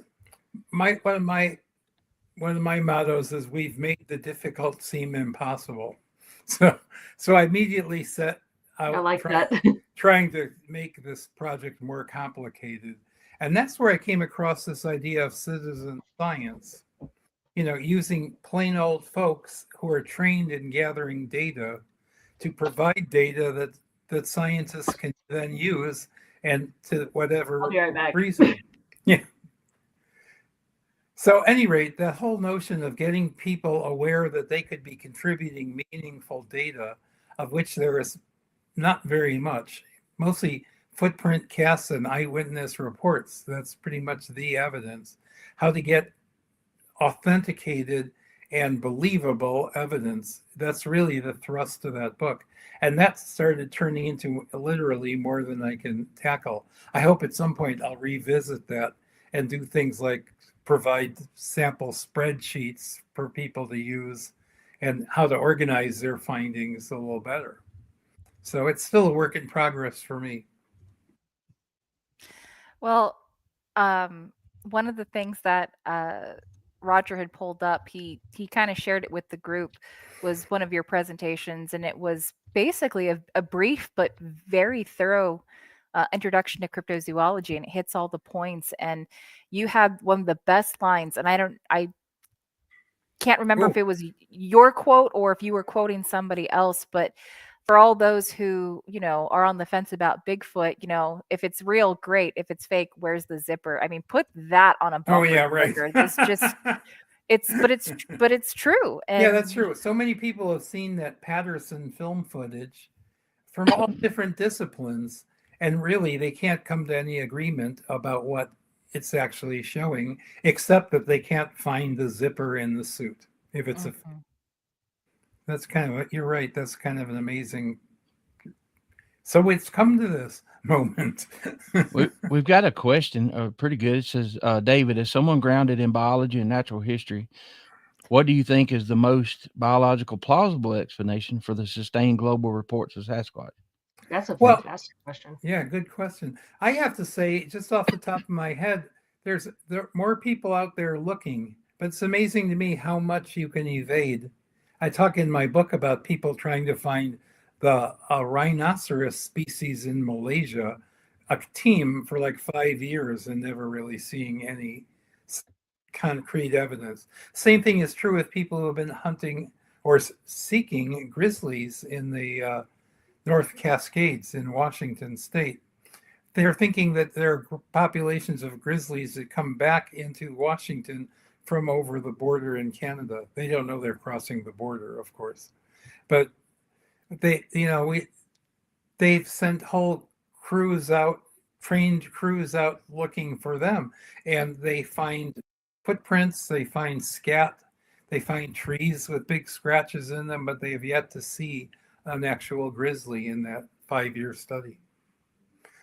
one of my mottos is we've made the difficult seem impossible. So I immediately set out I like that. trying to make this project more complicated. And that's where I came across this idea of citizen science, using plain old folks who are trained in gathering data to provide data that scientists can then use and to whatever I'll be right back. reason. Yeah. So, at any rate, that whole notion of getting people aware that they could be contributing meaningful data, of which there is not very much, mostly footprint casts and eyewitness reports. That's pretty much the evidence. How to get authenticated and believable evidence. That's really the thrust of that book. And that started turning into literally more than I can tackle. I hope at some point I'll revisit that and do things like provide sample spreadsheets for people to use and how to organize their findings a little better. So it's still a work in progress for me. Well, one of the things that Roger had pulled up, he kind of shared it with the group, was one of your presentations, and it was basically a brief but very thorough introduction to cryptozoology, and it hits all the points. And you had one of the best lines, and I can't remember if it was your quote or if you were quoting somebody else, but for all those who, are on the fence about Bigfoot, if it's real, great. If it's fake, where's the zipper? I mean, put that on a bumper sticker. This just but it's true. And yeah, that's true. So many people have seen that Patterson film footage from all different disciplines, and really they can't come to any agreement about what it's actually showing, except that they can't find the zipper in the suit. If it's that's kind of, you're right. That's kind of an amazing. So it's come to this moment. We've got a question, pretty good. It says, David, as someone grounded in biology and natural history, what do you think is the most biological plausible explanation for the sustained global reports of Sasquatch? That's a fantastic question. Yeah, good question. I have to say, just off the top of my head, there are more people out there looking, but it's amazing to me how much you can evade. I talk in my book about people trying to find the rhinoceros species in Malaysia, a team for like 5 years and never really seeing any concrete evidence. Same thing is true with people who have been hunting or seeking grizzlies in the North Cascades in Washington state. They're thinking that there are populations of grizzlies that come back into Washington from over the border in Canada. They don't know they're crossing the border, of course, but they've sent whole crews out, trained crews out looking for them, and they find footprints, they find scat, they find trees with big scratches in them, but they have yet to see an actual grizzly in that 5-year study.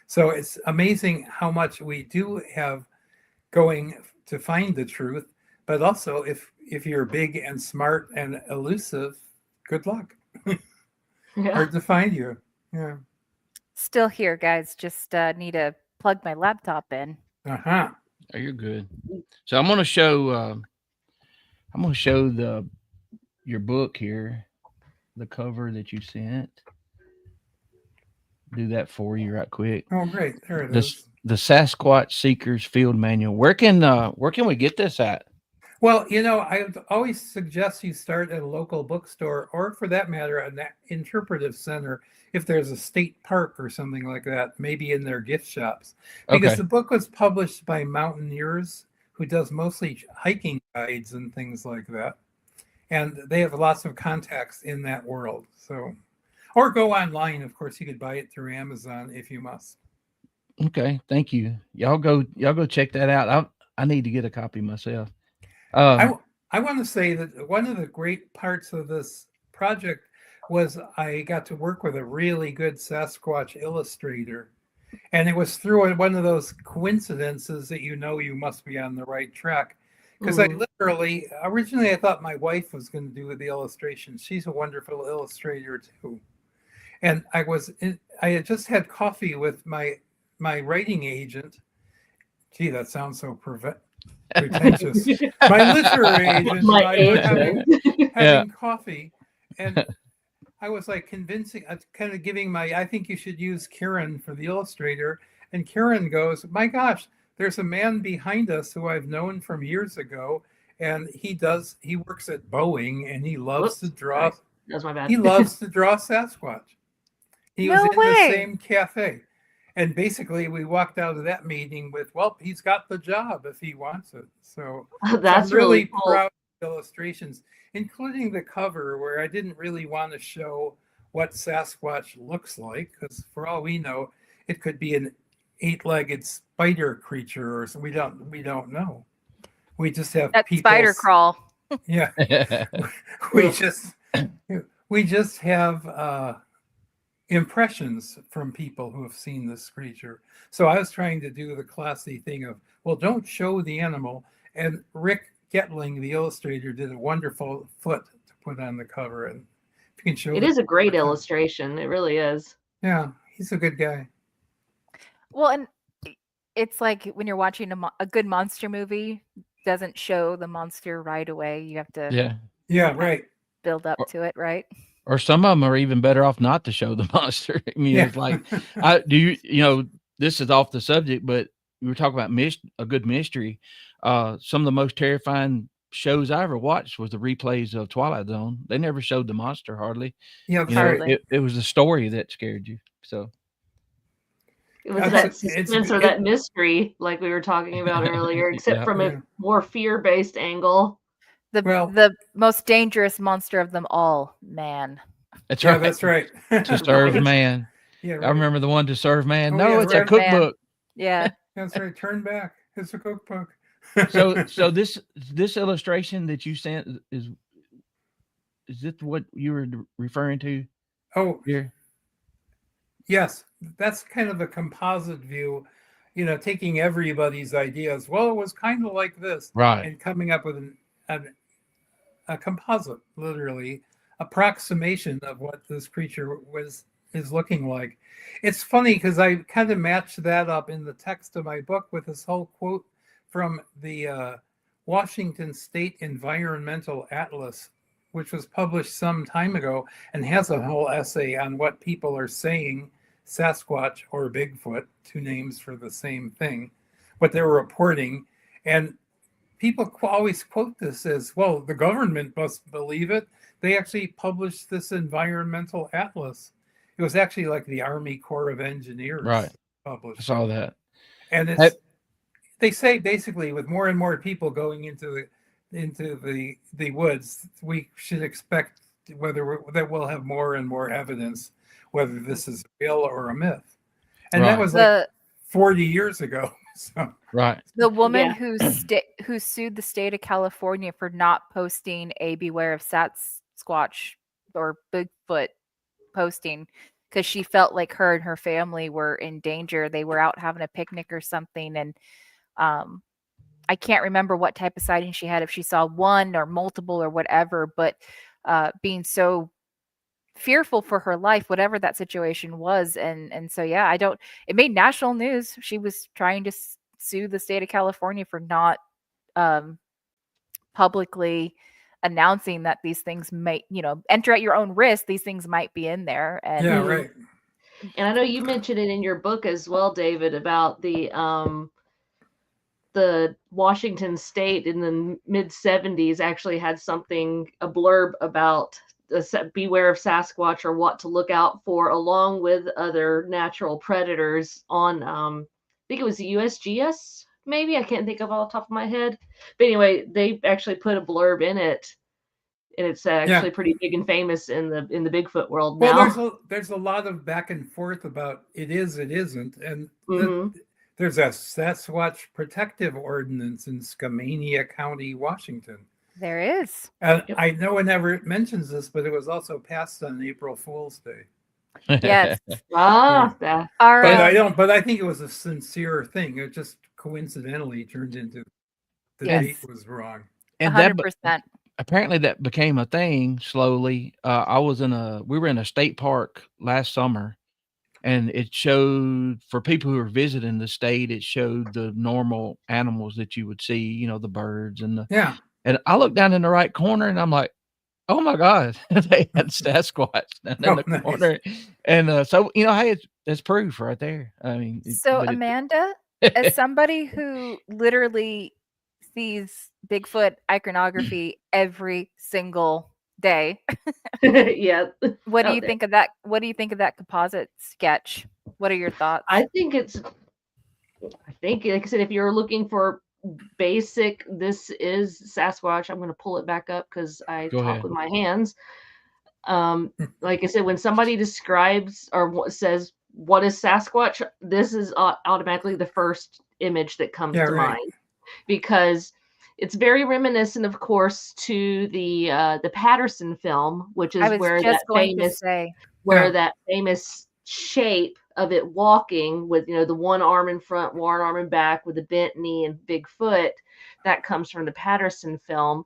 So it's amazing how much we do have going to find the truth, but also if you're big and smart and elusive, good luck. Yeah. Hard to find you. Yeah. Still here, guys. Just need to plug my laptop in. Uh-huh. Oh, you're good. So I'm going to show your book here, the cover that you sent. Do that for you right quick. Oh, great. There it The is. the Sasquatch Seekers Field Manual. Where can we get this at? Well, I would always suggest you start at a local bookstore, or for that matter, an interpretive center, if there's a state park or something like that, maybe in their gift shops. Because Okay. the book was published by Mountaineers, who does mostly hiking guides and things like that. And they have lots of contacts in that world. So, or go online. Of course, you could buy it through Amazon if you must. Okay, thank you. Y'all go check that out. I need to get a copy myself. I want to say that one of the great parts of this project was I got to work with a really good Sasquatch illustrator. And it was through one of those coincidences that you must be on the right track. Because I originally I thought my wife was going to do the illustration. She's a wonderful illustrator too. And I had just had coffee with my writing agent. Gee, that sounds so pretentious. My literary agent, My and I were agent. having coffee, and I was like convincing, kind of giving I think you should use Kieran for the illustrator. And Kieran goes, my gosh, there's a man behind us who I've known from years ago, and he works at Boeing, and he loves to draw. Sorry. That's my bad. He loves to draw Sasquatch. He was No in way. the same cafe. And basically, we walked out of that meeting with, well, he's got the job if he wants it. So That's I'm really cool. proud of the illustrations, including the cover, where I didn't really want to show what Sasquatch looks like, because for all we know, it could be an 8-legged spider creature, or we don't know. We just have That people. spider crawl. Yeah, we just have impressions from people who have seen this creature. So I was trying to do the classy thing of, well, don't show the animal. And Rick Getling, the illustrator, did a wonderful foot to put on the cover. And if you can show It is a great illustration. It really is. Yeah, he's a good guy. Well, and it's like when you're watching a good monster movie, doesn't show the monster right away. You have to Yeah, right. build up to it, right? Or some of them are even better off not to show the monster. I mean, it's like, this is off the subject, but we were talking about a good mystery. Some of the most terrifying shows I ever watched was the replays of Twilight Zone. They never showed the monster hardly. Yeah, it was the story that scared you. So it was that suspense or that mystery, like we were talking about earlier, except from a more fear-based angle. The most dangerous monster of them all, man. That's right. That's right. To serve man. Yeah, right. I remember the one to serve man. Oh, No, yeah, it's a cookbook. Yeah. That's right. Turn back. It's a cookbook. So this illustration that you sent is it what you were referring to? Oh, here. Yes, that's kind of a composite view, taking everybody's ideas. Well, it was kind of like this, right? And coming up with a composite, literally approximation of what this creature is looking like. It's funny because I kind of matched that up in the text of my book with this whole quote from the Washington State Environmental Atlas, which was published some time ago and has a whole essay on what people are saying Sasquatch or Bigfoot, two names for the same thing, what they're reporting. And people always quote this as, well, the government must believe it. They actually published this environmental atlas. It was actually like the Army Corps of Engineers published. I saw that. And they say basically with more and more people going into the woods, we should expect that we'll have more and more evidence whether this is real or a myth. And that was like 40 years ago. So, Right. The woman Yeah. who sued the state of California for not posting a beware of Sasquatch or Bigfoot posting because she felt like her and her family were in danger. They were out having a picnic or something, and I can't remember what type of sighting she had, if she saw one or multiple or whatever, but being so fearful for her life, whatever that situation was. And so, yeah, it made national news. She was trying to sue the state of California for not publicly announcing that these things might, enter at your own risk. These things might be in there. And yeah, right. And I know you mentioned it in your book as well, David, about the Washington State in the mid 70s actually had a blurb about beware of Sasquatch or what to look out for, along with other natural predators on, I think it was USGS, maybe. I can't think of off the top of my head. But anyway, they actually put a blurb in it, and it's actually pretty big and famous in the Bigfoot world now. Well, there's a lot of back and forth about it isn't, and Mhm. there's a Sasquatch protective ordinance in Skamania County, Washington. there is. And Yep. I know it never mentions this, but it was also passed on April Fool's Day. Yes. That. Our, But I think it was a sincere thing. It just coincidentally turned into the Yes. date was wrong. And 100%. apparently that became a thing slowly. We were in a state park last summer, and it showed, for people who were visiting the state, it showed the normal animals that you would see, the birds and I looked down in the right corner and I'm like, oh my God, they had Sasquatch down in the nice. corner. And so, hey, it's proof right there. I mean, So, Amanda, as somebody who literally sees Bigfoot iconography every single day, Yeah. what do you think of that? What do you think of that composite sketch? What are your thoughts? I think, like I said, if you're looking for basic, this is Sasquatch. I'm going to pull it back up because I Go talk ahead. with my hands. Like I said, when somebody describes or says, what is Sasquatch? This is automatically the first image that comes to mind, because it's very reminiscent, of course, to the Patterson film, which is where that famous shape of it walking with, the one arm in front, one arm in back with a bent knee and big foot, that comes from the Patterson film.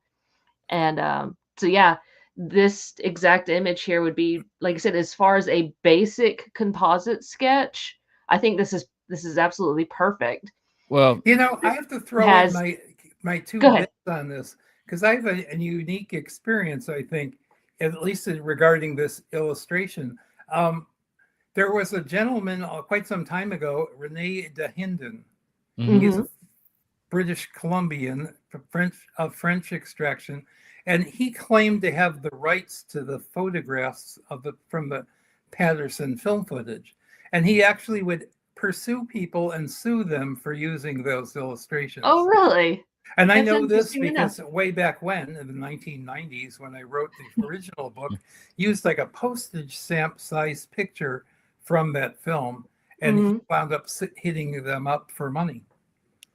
And so, yeah, this exact image here would be, like I said, as far as a basic composite sketch, I think this is absolutely perfect. Well, I have to throw in my two bits on this, because I have a unique experience, I think, at least regarding this illustration. There was a gentleman quite some time ago, Rene de Hinden. He's a British Columbian, of French extraction, and he claimed to have the rights to the photographs from the Patterson film footage, and he actually would pursue people and sue them for using those illustrations. Oh, really? And I know this because way back when, in the 1990s, when I wrote the original book, used like a postage stamp size picture from that film, and he wound up hitting them up for money.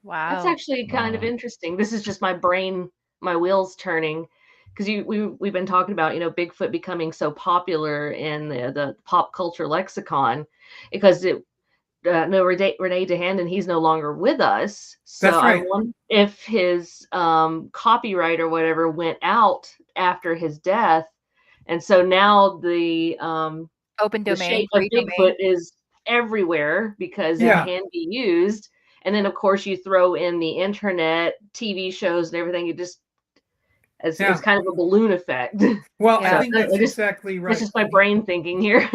Wow. That's actually kind of interesting. This is just my brain, my wheels turning, because we've been talking about, Bigfoot becoming so popular in the pop culture lexicon, because Rene de Hinden, he's no longer with us. So that's right. I wonder if his copyright or whatever went out after his death, and so now the open domain, the shape of Bigfoot is everywhere because it can be used. And then, of course, you throw in the internet, TV shows, and everything. It's kind of a balloon effect. Well, I think that's exactly right. This is my brain thinking here.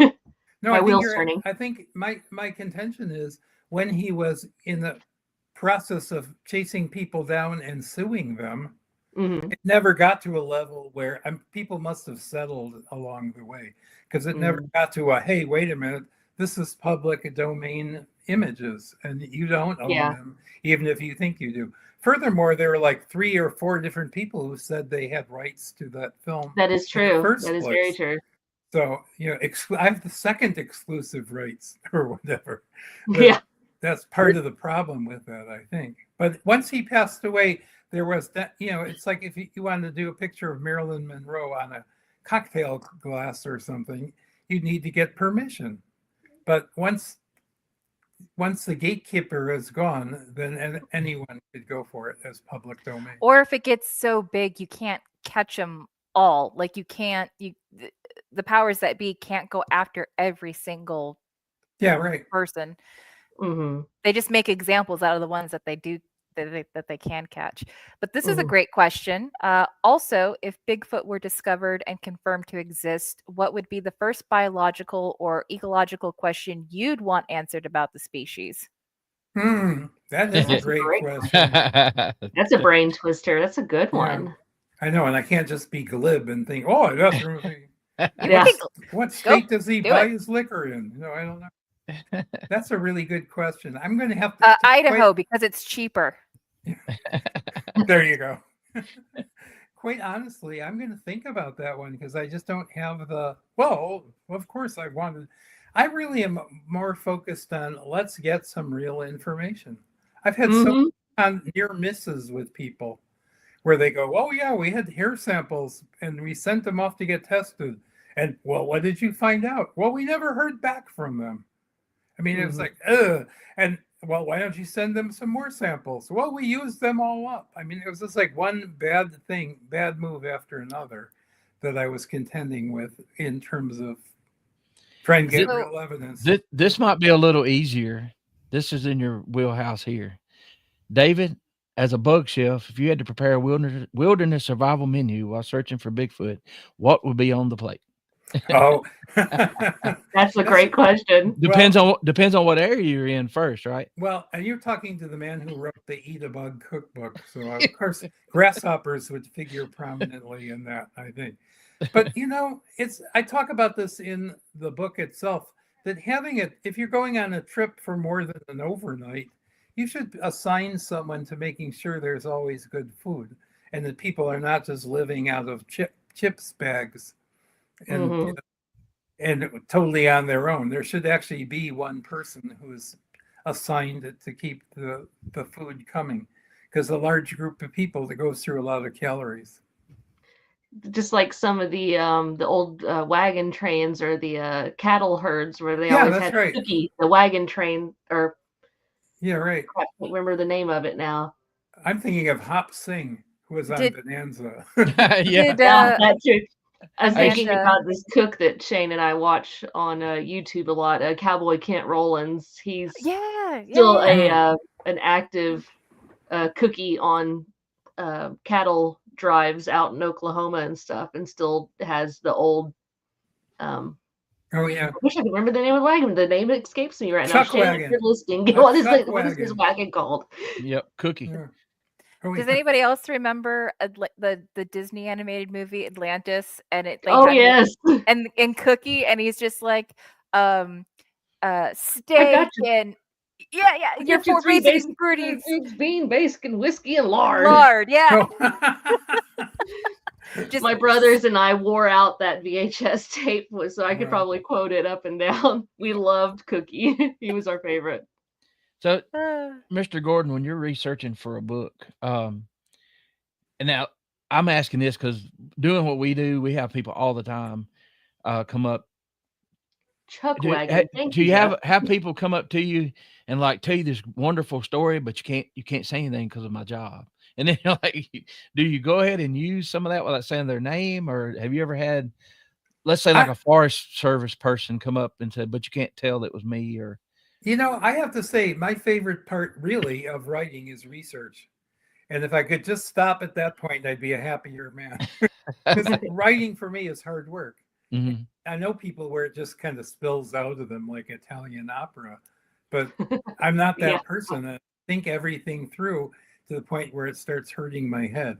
No, my wheels turning. I think my contention is, when he was in the process of chasing people down and suing them, it never got to a level where people must have settled along the way, because it never got to hey, wait a minute, this is public domain images and you don't own them, even if you think you do. Furthermore, there were like 3 or 4 different people who said they had rights to that film. That is true. That is very true. So, I have the second exclusive rights or whatever. that's part of the problem with that, I think. But once he passed away, there was that, it's like if you wanted to do a picture of Marilyn Monroe on a cocktail glass or something, you need to get permission. But once the gatekeeper is gone, then anyone could go for it as public domain. Or if it gets so big, you can't catch them all. Like the powers that be can't go after every single person. Mm-hmm. They just make examples out of the ones that they do that they can catch. But this is a great question. Also, if Bigfoot were discovered and confirmed to exist, what would be the first biological or ecological question you'd want answered about the species? That is a great question. That's a brain twister. That's a good one. I know, and I can't just be glib and think, oh, that's really. What state does he buy his liquor in? I don't know. That's a really good question. I'm going to have to Idaho because it's cheaper. There you go. Quite honestly, I'm going to think about that one because I just don't have well, of course I really am more focused on let's get some real information. I've had so many near misses with people where they go, oh yeah, we had hair samples and we sent them off to get tested. And well, what did you find out? Well, we never heard back from them. I mean, it was like, ugh. And well, why don't you send them some more samples? Well, we used them all up. I mean, it was just like one bad move after another that I was contending with in terms of trying to get real evidence. This might be a little easier. This is in your wheelhouse here. David, as a bug chef, if you had to prepare a wilderness survival menu while searching for Bigfoot, what would be on the plate? Oh, that's a great question. Depends on what area you're in first, right? Well, and you're talking to the man who wrote the Eat a Bug cookbook, so of course grasshoppers would figure prominently in that, I think. But I talk about this in the book itself, that having it, if you're going on a trip for more than an overnight, you should assign someone to making sure there's always good food and that people are not just living out of chips bags and totally on their own. There should actually be one person who's assigned to keep the food coming, because a large group of people that goes through a lot of calories. Just like some of the old wagon trains or the cattle herds where they always had Cookie, the wagon train, or right. I can't remember the name of it now. I'm thinking of Hop Singh, who was on Bonanza. That too. I was thinking about this cook that Shane and I watch on YouTube a lot, Cowboy Kent Rollins. He's still an active cookie on cattle drives out in Oklahoma and stuff, and still has the old I wish I could remember the name of the wagon. The name escapes me right now. Shane, if you're listening, what is this wagon called? Yep, Cookie. Does anybody else remember the Disney animated movie Atlantis? And it and Cookie, and he's just like steak and your four basic ingredients: eggs, bean, bacon, whiskey, and lard. Just my brothers and I wore out that VHS tape, so I could probably quote it up and down. We loved Cookie. He was our favorite. So, Mr. Gordon, when you're researching for a book, and now I'm asking this because doing what we do, we have people all the time come up. Chuck wagon. Do you have people come up to you and like tell you this wonderful story, but you can't say anything because of my job? And then like, do you go ahead and use some of that without saying their name, or have you ever had, let's say, like a Forest Service person come up and say, but you can't tell that was me? Or I have to say my favorite part really of writing is research. And if I could just stop at that point, I'd be a happier man. Because writing for me is hard work. Mm-hmm. I know people where it just kind of spills out of them like Italian opera, but I'm not that person. I think everything through to the point where it starts hurting my head.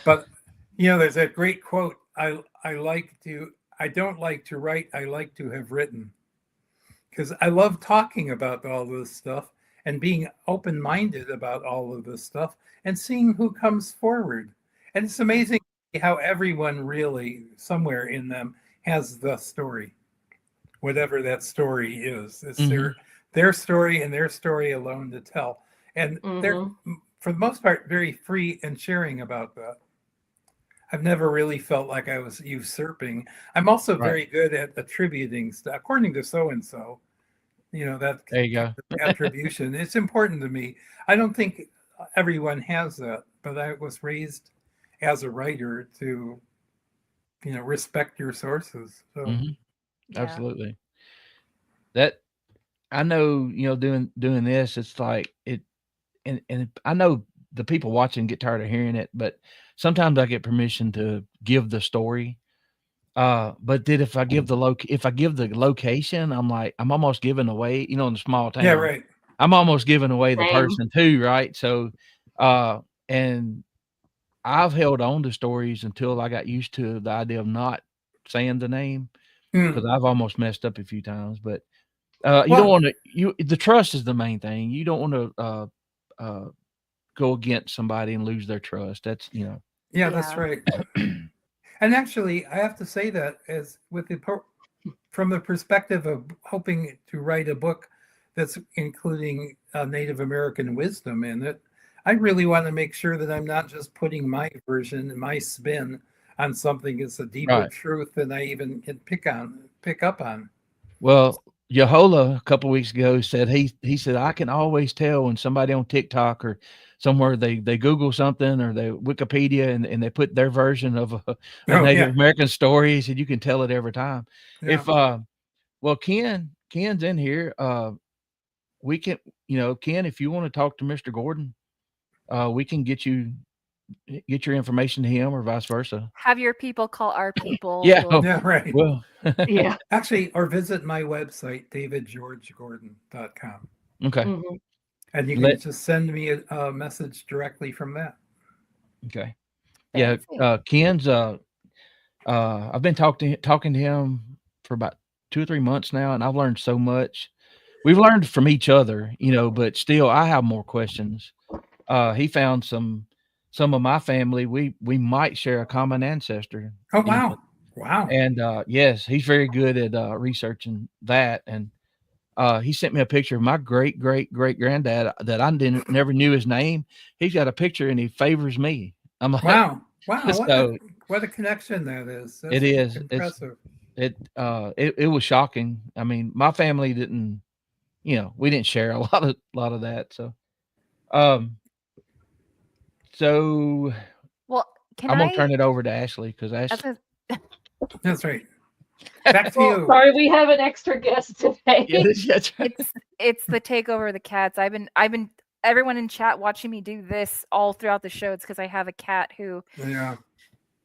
But, there's that great quote, I don't like to write, I like to have written. Because I love talking about all this stuff and being open-minded about all of this stuff and seeing who comes forward. And it's amazing how everyone really, somewhere in them, has the story, whatever that story is. It's their story and their story alone to tell. And they're, Mm-hmm. for the most part, very free and sharing about that. I've never really felt like I was usurping. I'm also Right. very good at attributing stuff according to so and so. You know, that There you kind go. of attribution. It's important to me. I don't think everyone has that, but I was raised as a writer to, respect your sources. So Mhm. Yeah. Absolutely. That I know, doing this, it's like and I know the people watching get tired of hearing it, but sometimes I get permission to give the story. But then if I give the location, I'm almost giving away, in a small town. yeah, right. I'm almost giving away the Same. person too, right? So, and I've held on to stories until I got used to the idea of not saying the name because Mm. I've almost messed up a few times. But you don't Well, want to. The trust is the main thing. You don't want to go against somebody and lose their trust. That's yeah, that's Yeah. right. And actually, I have to say that from the perspective of hoping to write a book that's including Native American wisdom in it, I really want to make sure that I'm not just putting my version and my spin on something that's a deeper right. truth than I even can pick up on. Well, Yehola a couple weeks ago said he said I can always tell when somebody on TikTok or somewhere they Google something or they Wikipedia and they put their version of a Oh Native yeah, American story. He said you can tell it every time. yeah. If well Ken's in here. We can Ken, if you want to talk to Mr. Gordon, we can get your information to him or vice versa. Have your people call our people. Yeah. Yeah, right. Well, Yeah. Actually, or visit my website, davidgeorgegordon.com. okay. Mm-hmm. And you can Let just send me a message directly from that. okay. Yeah, Fancy. Ken's I've been talking to him for about 2 or 3 months now, and I've learned so much. We've learned from each other, but still I have more questions. He found some of my family. We might share a common ancestor. Oh, wow. Wow. And yes, he's very good at researching that. And he sent me a picture of my great great great granddad that I never knew his name. He's got a picture and he favors me. I'm like, Wow. Wow. so What a connection that is. That's it is. impressive. It was shocking. I mean, my family didn't, we didn't share a lot of that. So Well, can I'm gonna I? turn it over to Ashley because As Ashley. a, That's right. Back to you. Sorry, we have an extra guest today. Yeah, that's right. it's the takeover of the cats. I've been everyone in chat watching me do this all throughout the show. It's because I have a cat who Yeah.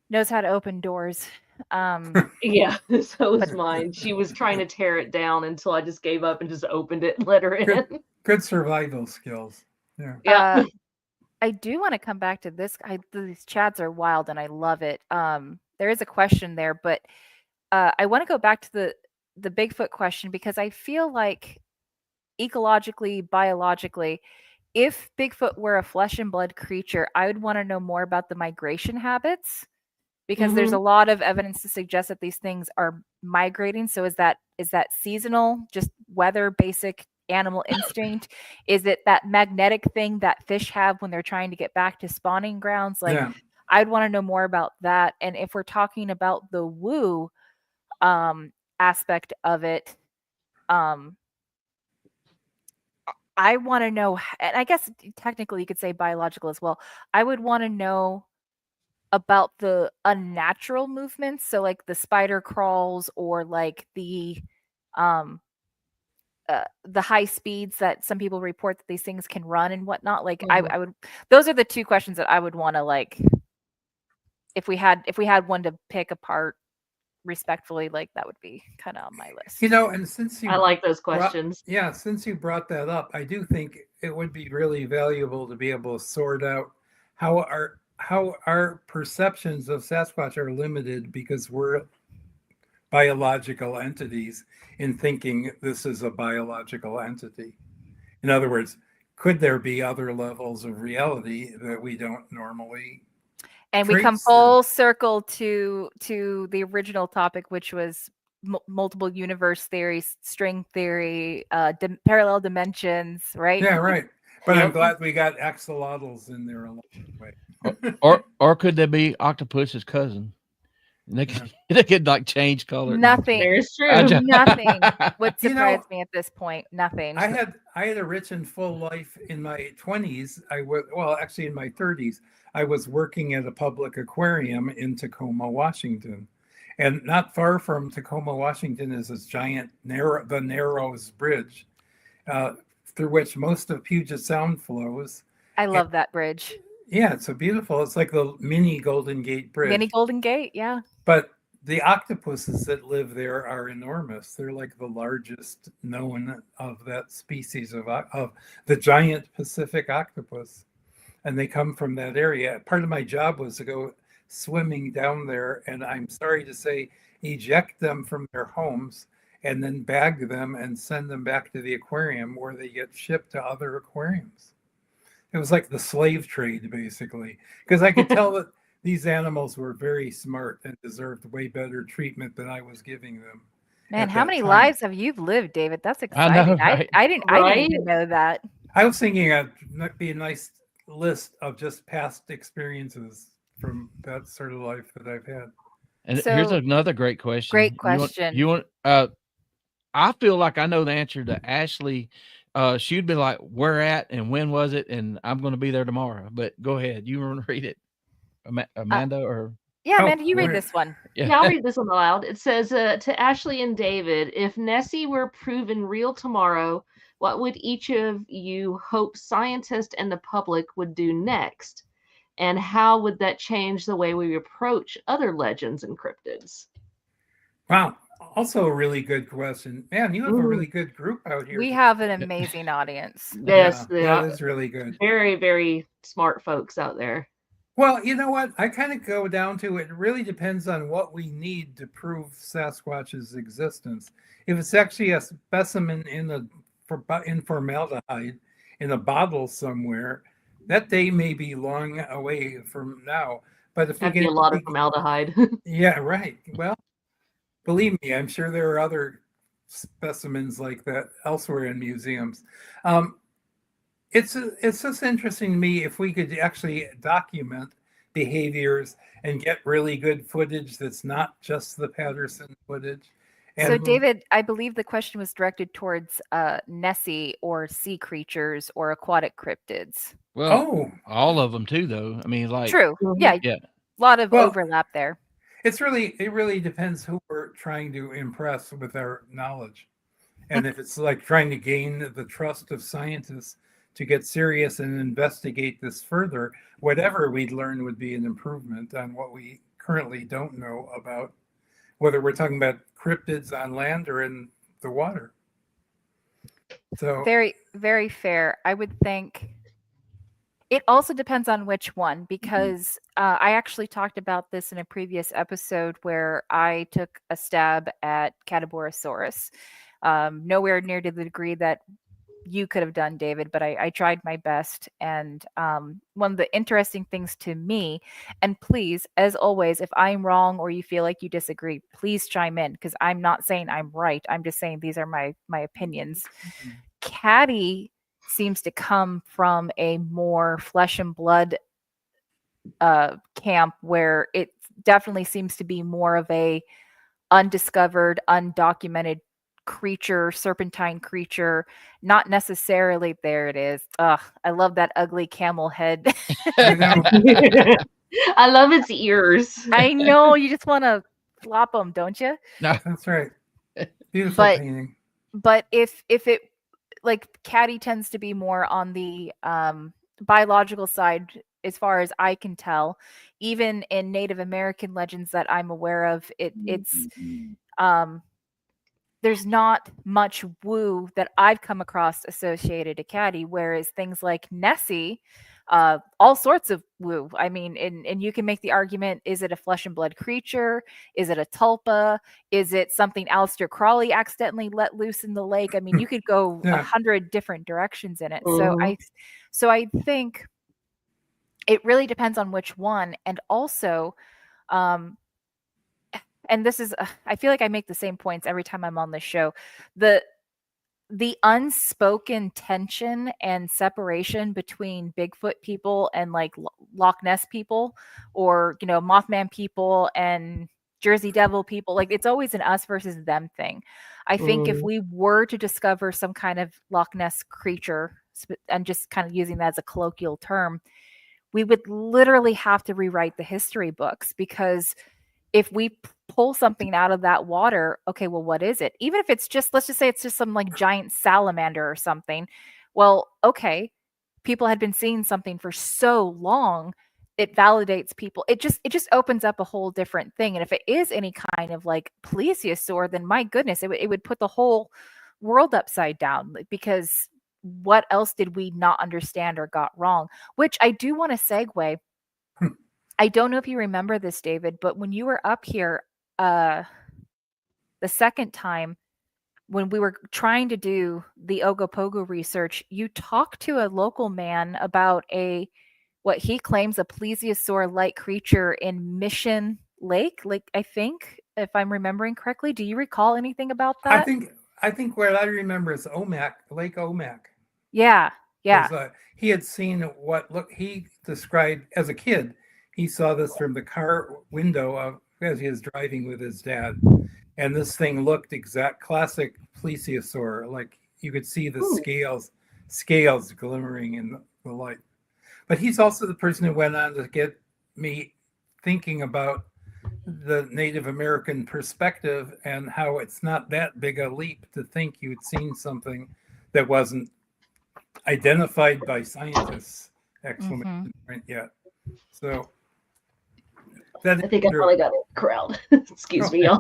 knows how to open doors. Yeah, so was mine. She was trying to tear it down until I just gave up and just opened it and let her in. Good survival skills. Yeah. Yeah. I do want to come back to this. These chats are wild and I love it. There is a question there, but I want to go back to the Bigfoot question because I feel like ecologically, biologically, if Bigfoot were a flesh and blood creature, I would want to know more about the migration habits because there's a lot of evidence to suggest that these things are migrating. So is that seasonal, just weather, basic animal instinct? Is it that magnetic thing that fish have when they're trying to get back to spawning grounds? Like Yeah. I'd want to know more about that. And if we're talking about the woo aspect of it, I want to know, and I guess technically you could say biological as well. I would want to know about the unnatural movements, so like the spider crawls or like the high speeds that some people report that these things can run and whatnot. Like I would, those are the two questions that I would want to like, if we had one to pick apart respectfully, like that would be kind of on my list. And since you I like those questions. since you brought that up, I do think it would be really valuable to be able to sort out how our perceptions of Sasquatch are limited because we're biological entities in thinking this is a biological entity. In other words, could there be other levels of reality that we don't normally? And we come trace full circle to the original topic, which was multiple universe theories, string theory, parallel dimensions, right? Yeah, right. But I'm Yep. glad we got axolotls in there along the way. Or could they be octopus's cousin? And they could they could like change color. No, I'm kidding. Nothing, There's true. I just- nothing would You know, surprise me at this point. Nothing. I had a rich and full life in my 20s. Actually in my 30s, I was working at a public aquarium in Tacoma, Washington. And not far from Tacoma, Washington is this giant the Narrows Bridge, through which most of Puget Sound flows. I love that bridge. Yeah, it's so beautiful. It's like the mini Golden Gate Bridge. Mini Golden Gate, yeah. But the octopuses that live there are enormous. They're like the largest known of that species of the giant Pacific octopus. And they come from that area. Part of my job was to go swimming down there, and I'm sorry to say, eject them from their homes and then bag them and send them back to the aquarium where they get shipped to other aquariums. It was like the slave trade, basically, because I could tell that these animals were very smart and deserved way better treatment than I was giving them. Man, at how that many time. lives have you lived, David? That's I exciting. know, right? I didn't even know that. I was thinking it'd be a nice list of just past experiences from that sort of life that I've had. And here's So- another great question. Great question. You want I feel like I know the answer to Ashley. She'd be like, "Where at and when was it?" And I'm going to be there tomorrow. But go ahead, you want to read it, Amanda, or Yeah, Oh, Amanda, you read where- this one. Yeah, I'll read this one aloud. It says, to Ashley and David, if Nessie were proven real tomorrow, what would each of you hope scientists and the public would do next? And how would that change the way we approach other legends and cryptids? Wow. Also a really good question. Man, you have a Ooh. really good group out here. We have an amazing audience. Yes, Yeah, that is really good. very, very smart folks out there. Well, you know what? I kind of go down to it really depends on what we need to prove Sasquatch's existence. If it's actually a specimen in formaldehyde in a bottle somewhere, that day may be long away from now. But if That'd we be get a lot of formaldehyde. yeah, right. Well, believe me, I'm sure there are other specimens like that elsewhere in museums. It's just interesting to me if we could actually document behaviors and get really good footage that's not just the Patterson footage. So, And David, I believe the question was directed towards Nessie or sea creatures or aquatic cryptids. well, all of them too, though. I mean, like True. Mhm. Yeah. Yeah. A lot of Well, overlap there. it really depends who we're trying to impress with our knowledge. And if it's like trying to gain the trust of scientists to get serious and investigate this further, whatever we'd learn would be an improvement on what we currently don't know about, whether we're talking about cryptids on land or in the water. So Very, very fair. I would think it also depends on which one, because I actually talked about this in a previous episode where I took a stab at Catiborosaurus. Nowhere near to the degree that you could have done, David, but I tried my best. And one of the interesting things to me, and please, as always, if I'm wrong or you feel like you disagree, please chime in, because I'm not saying I'm right. I'm just saying these are my opinions. Caddy seems to come from a more flesh and blood camp, where it definitely seems to be more of a undiscovered, undocumented creature, serpentine creature, not necessarily. There it is. Ugh, I love that ugly camel head. I know. I love its ears. I know, you just want to flop them, don't you? That's right. Beautiful But- painting. But if it, like, Caddy tends to be more on the biological side, as far as I can tell. Even in Native American legends that I'm aware of, it's there's not much woo that I've come across associated to Caddy, whereas things like Nessie, all sorts of woo. I mean, and you can make the argument, is it a flesh and blood creature? Is it a tulpa? Is it something Aleister Crowley accidentally let loose in the lake? I mean, you could go Yeah. 100 different directions in it. Mhm. So I think it really depends on which one. And also, and this is I feel like I make the same points every time I'm on this show. The unspoken tension and separation between Bigfoot people and like Loch Ness people, or Mothman people and Jersey Devil people, like it's always an us versus them thing. I think if we were to discover some kind of Loch Ness creature, and just kind of using that as a colloquial term, we would literally have to rewrite the history books, because if we pull something out of that water, okay, well, what is it? Even if it's just, let's just say it's just some like giant salamander or something. Well, okay, people had been seeing something for so long, it validates people. It just opens up a whole different thing. And if it is any kind of like plesiosaur, then my goodness, it would put the whole world upside down, because what else did we not understand or got wrong? Which I do want to segue. I don't know if you remember this, David, but when you were up here the second time, when we were trying to do the Ogopogo research, you talked to a local man about what he claims a plesiosaur-like creature in Mission Lake, I think, if I'm remembering correctly. Do you recall anything about that? I think what I remember is Lake Omak. Yeah. He had seen he described as a kid. He saw this from the car window as he was driving with his dad. And this thing looked classic plesiosaur. Like you could see the scales glimmering in the light. But he's also the person who went on to get me thinking about the Native American perspective and how it's not that big a leap to think you'd seen something that wasn't identified by scientists, exclamation point yet. So I think I probably got it corralled. Excuse me, y'all.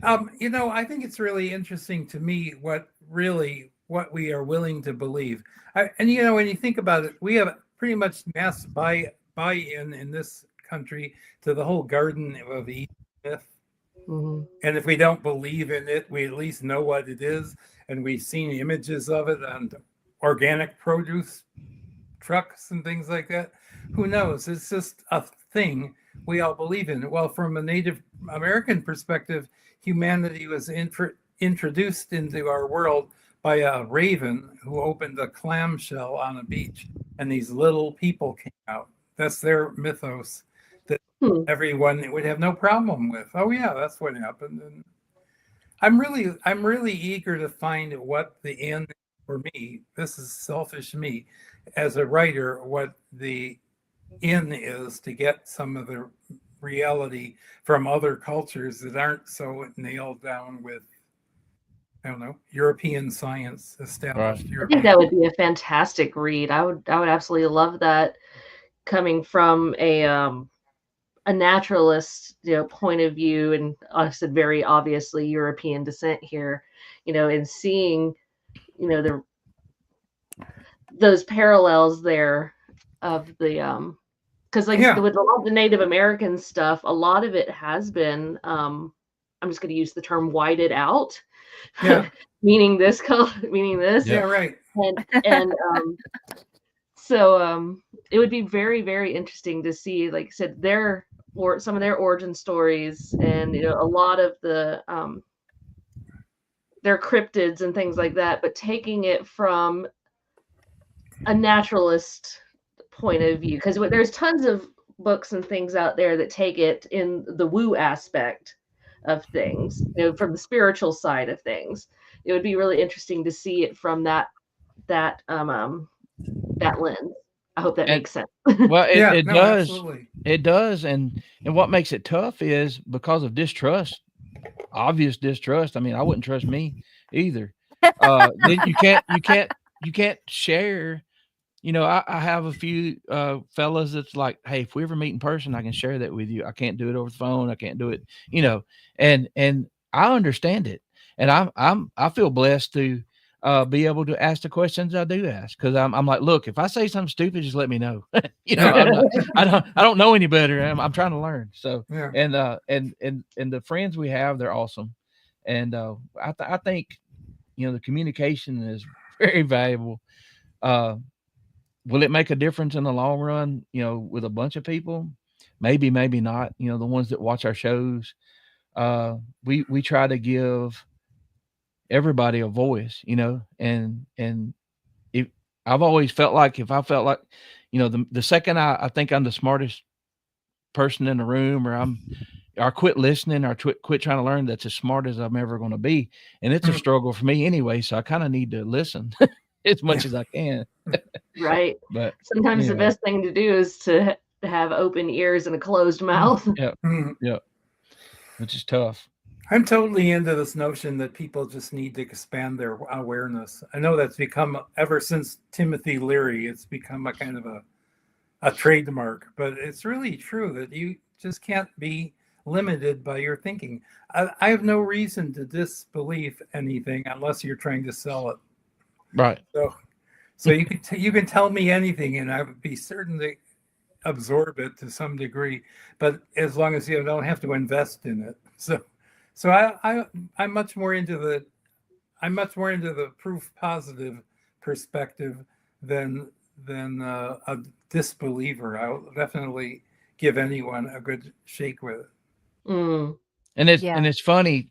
I think it's really interesting to me what we are willing to believe. When you think about it, we have pretty much mass buy-in in this country to the whole Garden of Eden myth. Mm-hmm. And if we don't believe in it, we at least know what it is, and we've seen images of it on organic produce trucks and things like that. Who knows? It's just a thing we all believe in. Well, from a Native American perspective, humanity was introduced into our world by a raven who opened a clamshell on a beach, and these little people came out. That's their mythos that everyone would have no problem with. Oh yeah, that's what happened. And I'm really eager to find what the end for me. This is selfish me as a writer, what the in is to get some of the reality from other cultures that aren't so nailed down with, I don't know, European science established. Right. I think that would be a fantastic read. I would absolutely love that, coming from a naturalist point of view, and like I said, very obviously European descent here, and seeing those parallels there of the because with a lot of the Native American stuff, a lot of it has been I'm just going to use the term whited out, meaning this color, meaning this. Yeah, right. And so it would be very, very interesting to see, like I said, some of their origin stories, and a lot of the their cryptids and things like that, but taking it from a naturalist point of view, because there's tons of books and things out there that take it in the woo aspect of things, from the spiritual side of things. It would be really interesting to see it from that lens. I hope that makes sense. Well, it does. Absolutely. It does, and what makes it tough is because of distrust, obvious distrust. I mean, I wouldn't trust me either. Then you can't share. I have a few fellas that's like, hey, if we ever meet in person, I can share that with you. I can't do it over the phone. I can't do it, and I understand it. And I feel blessed to be able to ask the questions I do ask, because I'm like, look, if I say something stupid, just let me know. I don't know any better. I'm trying to learn. So and the friends we have, they're awesome, and I think the communication is very valuable. Will it make a difference in the long run, with a bunch of people? maybe not. You know, the ones that watch our shows, we try to give everybody a voice. You know, and if I've always felt like if I felt like, you know, the second I think I'm the smartest person in the room, or quit listening, or quit trying to learn, that's as smart as I'm ever going to be, and it's a struggle for me anyway. So I kind of need to listen as much as I can. Right. But Sometimes the anyway, best thing to do is to have open ears and a closed mouth. yeah, Mhm. yeah, which is tough. I'm totally into this notion that people just need to expand their awareness. I know that's become, ever since Timothy Leary, it's become a kind of a trademark, but it's really true that you just can't be limited by your thinking. I have no reason to disbelieve anything unless you're trying to sell it. Right. So you can tell me anything, and I would be certain to absorb it to some degree. But as long as you don't have to invest in it, so I'm much more into the proof positive perspective than a disbeliever. I'll definitely give anyone a good shake with it. Mm. And Yeah. it's funny,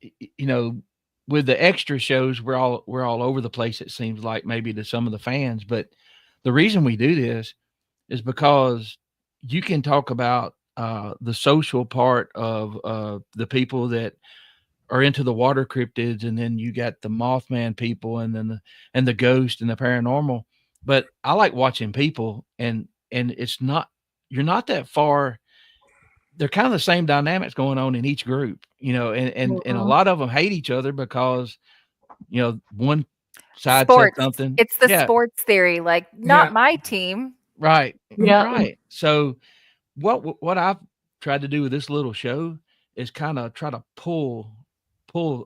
you know, with the extra shows, we're all over the place. It seems like, maybe to some of the fans, but the reason we do this is because you can talk about the social part of the people that are into the water cryptids, and then you got the Mothman people, and then the ghost and the paranormal. But I like watching people, and it's not, you're not that far. They're kind of the same dynamics going on in each group, you know, and a Mhm. lot of them hate each other because, you know, one side said Sports. something. It's the Yeah, sports theory, like, Yeah. not my team. right, Yeah. right. So what I've tried to do with this little show is kind of try to pull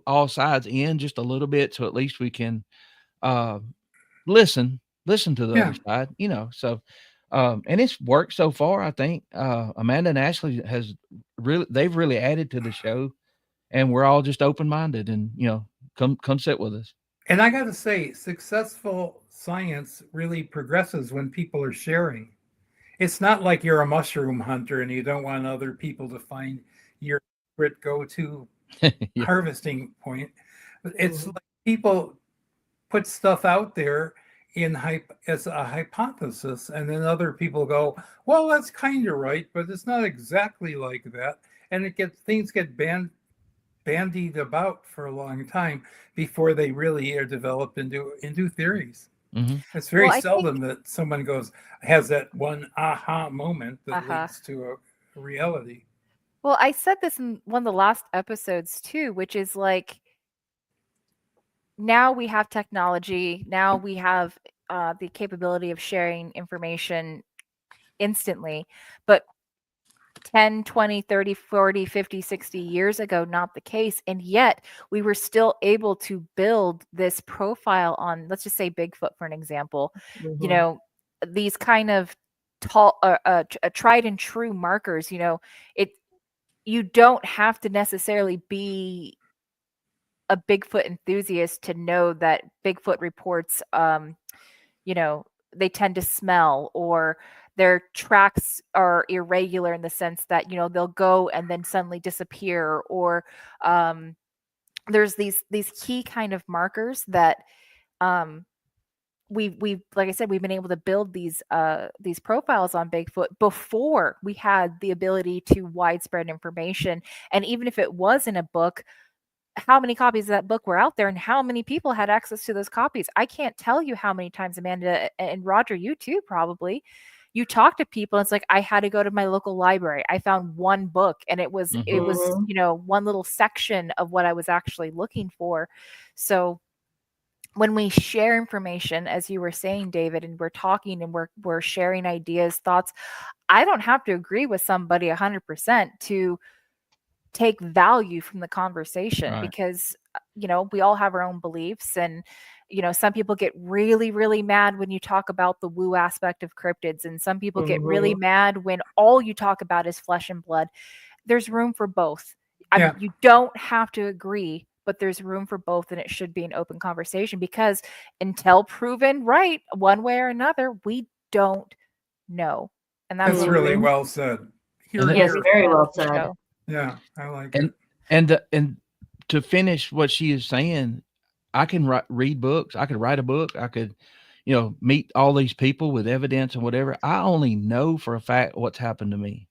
all sides in just a little bit, so at least we can uh listen to the Yeah. other side, you know. So and it's worked so far. I think Amanda and Ashley they've really added to the show, and we're all just open-minded, and you know, come sit with us. And I got to say, successful science really progresses when people are sharing. It's not like you're a mushroom hunter and you don't want other people to find your secret go-to Yeah. harvesting point. It's Mhm. like people put stuff out there as a hypothesis, and then other people go, "Well, that's kind of right, but it's not exactly like that," and things get bandied about for a long time before they really are developed into theories. Mhm. It's Well, very I think seldom that someone has that one aha moment that uh-huh. leads to a reality. Well, I said this in one of the last episodes too, which is like, now we have technology, now we have the capability of sharing information instantly, but 10, 20, 30, 40, 50, 60 years ago, not the case. And yet we were still able to build this profile on, let's just say Bigfoot, for an example. You Mhm. know, these kind of tall, tried and true markers, you know, you don't have to necessarily be a Bigfoot enthusiast to know that Bigfoot reports, you know, they tend to smell, or their tracks are irregular in the sense that, you know, they'll go and then suddenly disappear, or there's these key kind of markers that um we've like I said, we've been able to build these profiles on Bigfoot before we had the ability to widespread information. And even if it was in a book, how many copies of that book were out there and how many people had access to those copies? I can't tell you how many times, Amanda and Roger, you too, probably. You talk to people, it's like, I had to go to my local library. I found one book, and it was, Mhm. Mhm. you know, one little section of what I was actually looking for. So when we share information, as you were saying, David, and we're talking and we're sharing ideas, thoughts, I don't have to agree with somebody 100% to take value from the conversation, Right. because you know, we all have our own beliefs. And you know, some people get really mad when you talk about the woo aspect of cryptids, and some people get really Mhm. mad when all you talk about is flesh and blood. There's room for both. Yeah. You don't have to agree, but there's room for both, and it should be an open conversation, because until proven right one way or another, we don't know. And that's That's the really Mhm. well said. Hear, Yes, hear. very well Powerful said. show. Yeah, I like And it. and to finish what she is saying, I can read books. I could write a book. I could, meet all these people with evidence and whatever. I only know for a fact what's happened to me.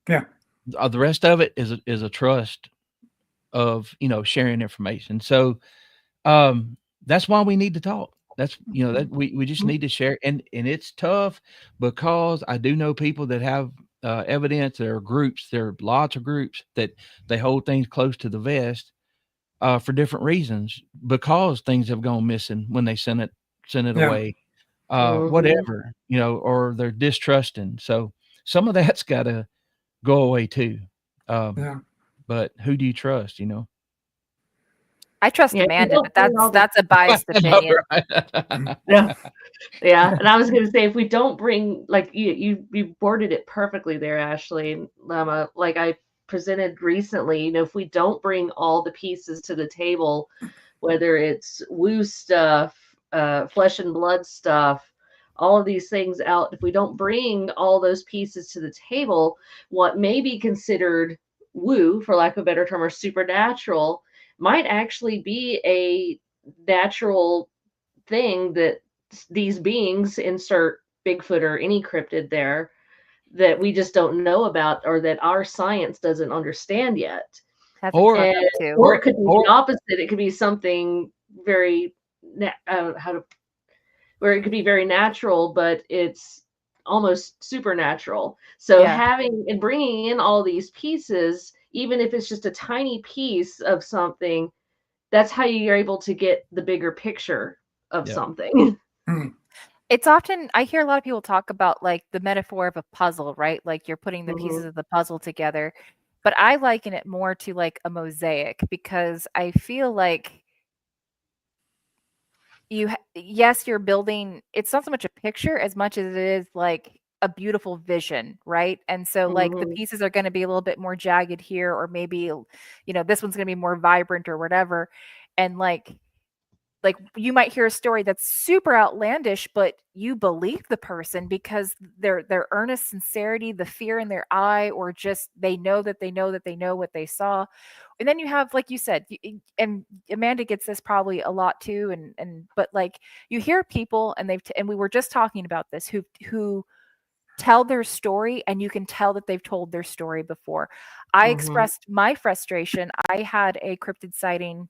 Yeah. The rest of it is a trust of sharing information. So that's why we need to talk. That's that we just need to share, and it's tough because I do know people that have evidence. There are groups. There are lots of groups that they hold things close to the vest for different reasons because things have gone missing when they send it Yeah. away, whatever, or they're distrusting. So some of that's got to go away too. Yeah. But who do you trust? I trust Yeah, you Amanda, don't but bring all the- that's a biased I know, opinion. right? Yeah. Yeah, and I was going to say, if we don't bring, like you worded it perfectly there, Ashley. Like I presented recently, if we don't bring all the pieces to the table, whether it's woo stuff, flesh and blood stuff, all of these things out, if we don't bring all those pieces to the table, what may be considered woo, for lack of a better term, or supernatural, might actually be a natural thing that these beings, insert Bigfoot or any cryptid there, that we just don't know about or that our science doesn't understand yet. That's Or- and, And, too. or it could be or- the opposite. It could be something very where it could be very natural, but it's almost supernatural. So Yeah. having and bringing in all these pieces, even if it's just a tiny piece of something, that's how you're able to get the bigger picture of Yeah. something. It's often I hear a lot of people talk about like the metaphor of a puzzle, right? Like you're putting the pieces of the puzzle together. But I liken it more to like a mosaic because I feel like yes, you're building it's not so much a picture as much as it is like a beautiful vision, right? And so like the pieces are going to be a little bit more jagged here or maybe this one's going to be more vibrant or whatever. And like you might hear a story that's super outlandish, but you believe the person because their earnest sincerity, the fear in their eye, or just they know that they know that they know what they saw. And then you have, like you said, and Amanda gets this probably a lot too, but like you hear people and and we were just talking about this who tell their story and you can tell that they've told their story before. I expressed my frustration. I had a cryptid sighting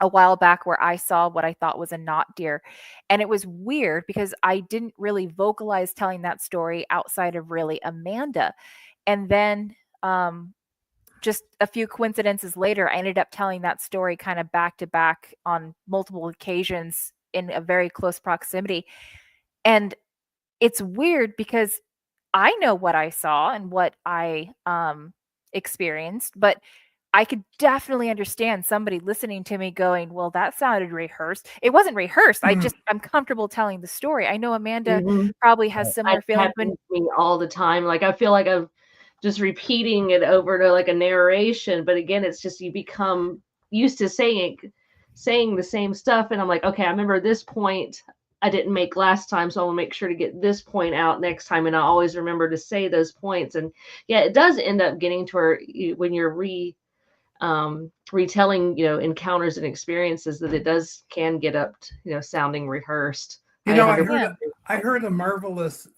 a while back where I saw what I thought was a knot deer. And it was weird because I didn't really vocalize telling that story outside of really Amanda. And then just a few coincidences later, I ended up telling that story kind of back to back on multiple occasions in a very close proximity. And it's weird because I know what I saw and what I experienced, but I could definitely understand somebody listening to me going, well, that sounded rehearsed. It wasn't rehearsed. I'm comfortable telling the story. I know Amanda probably has similar That feelings. happens to me all the time. Like I feel like I'm just repeating it over to like a narration, but again, it's just you become used to saying the same stuff, and I'm like, okay, I remember this point I didn't make last time, so I will make sure to get this point out next time, and I always remember to say those points. And yeah, it does end up getting to where when you're retelling, encounters and experiences, that it can get up to, sounding rehearsed. I heard a marvelous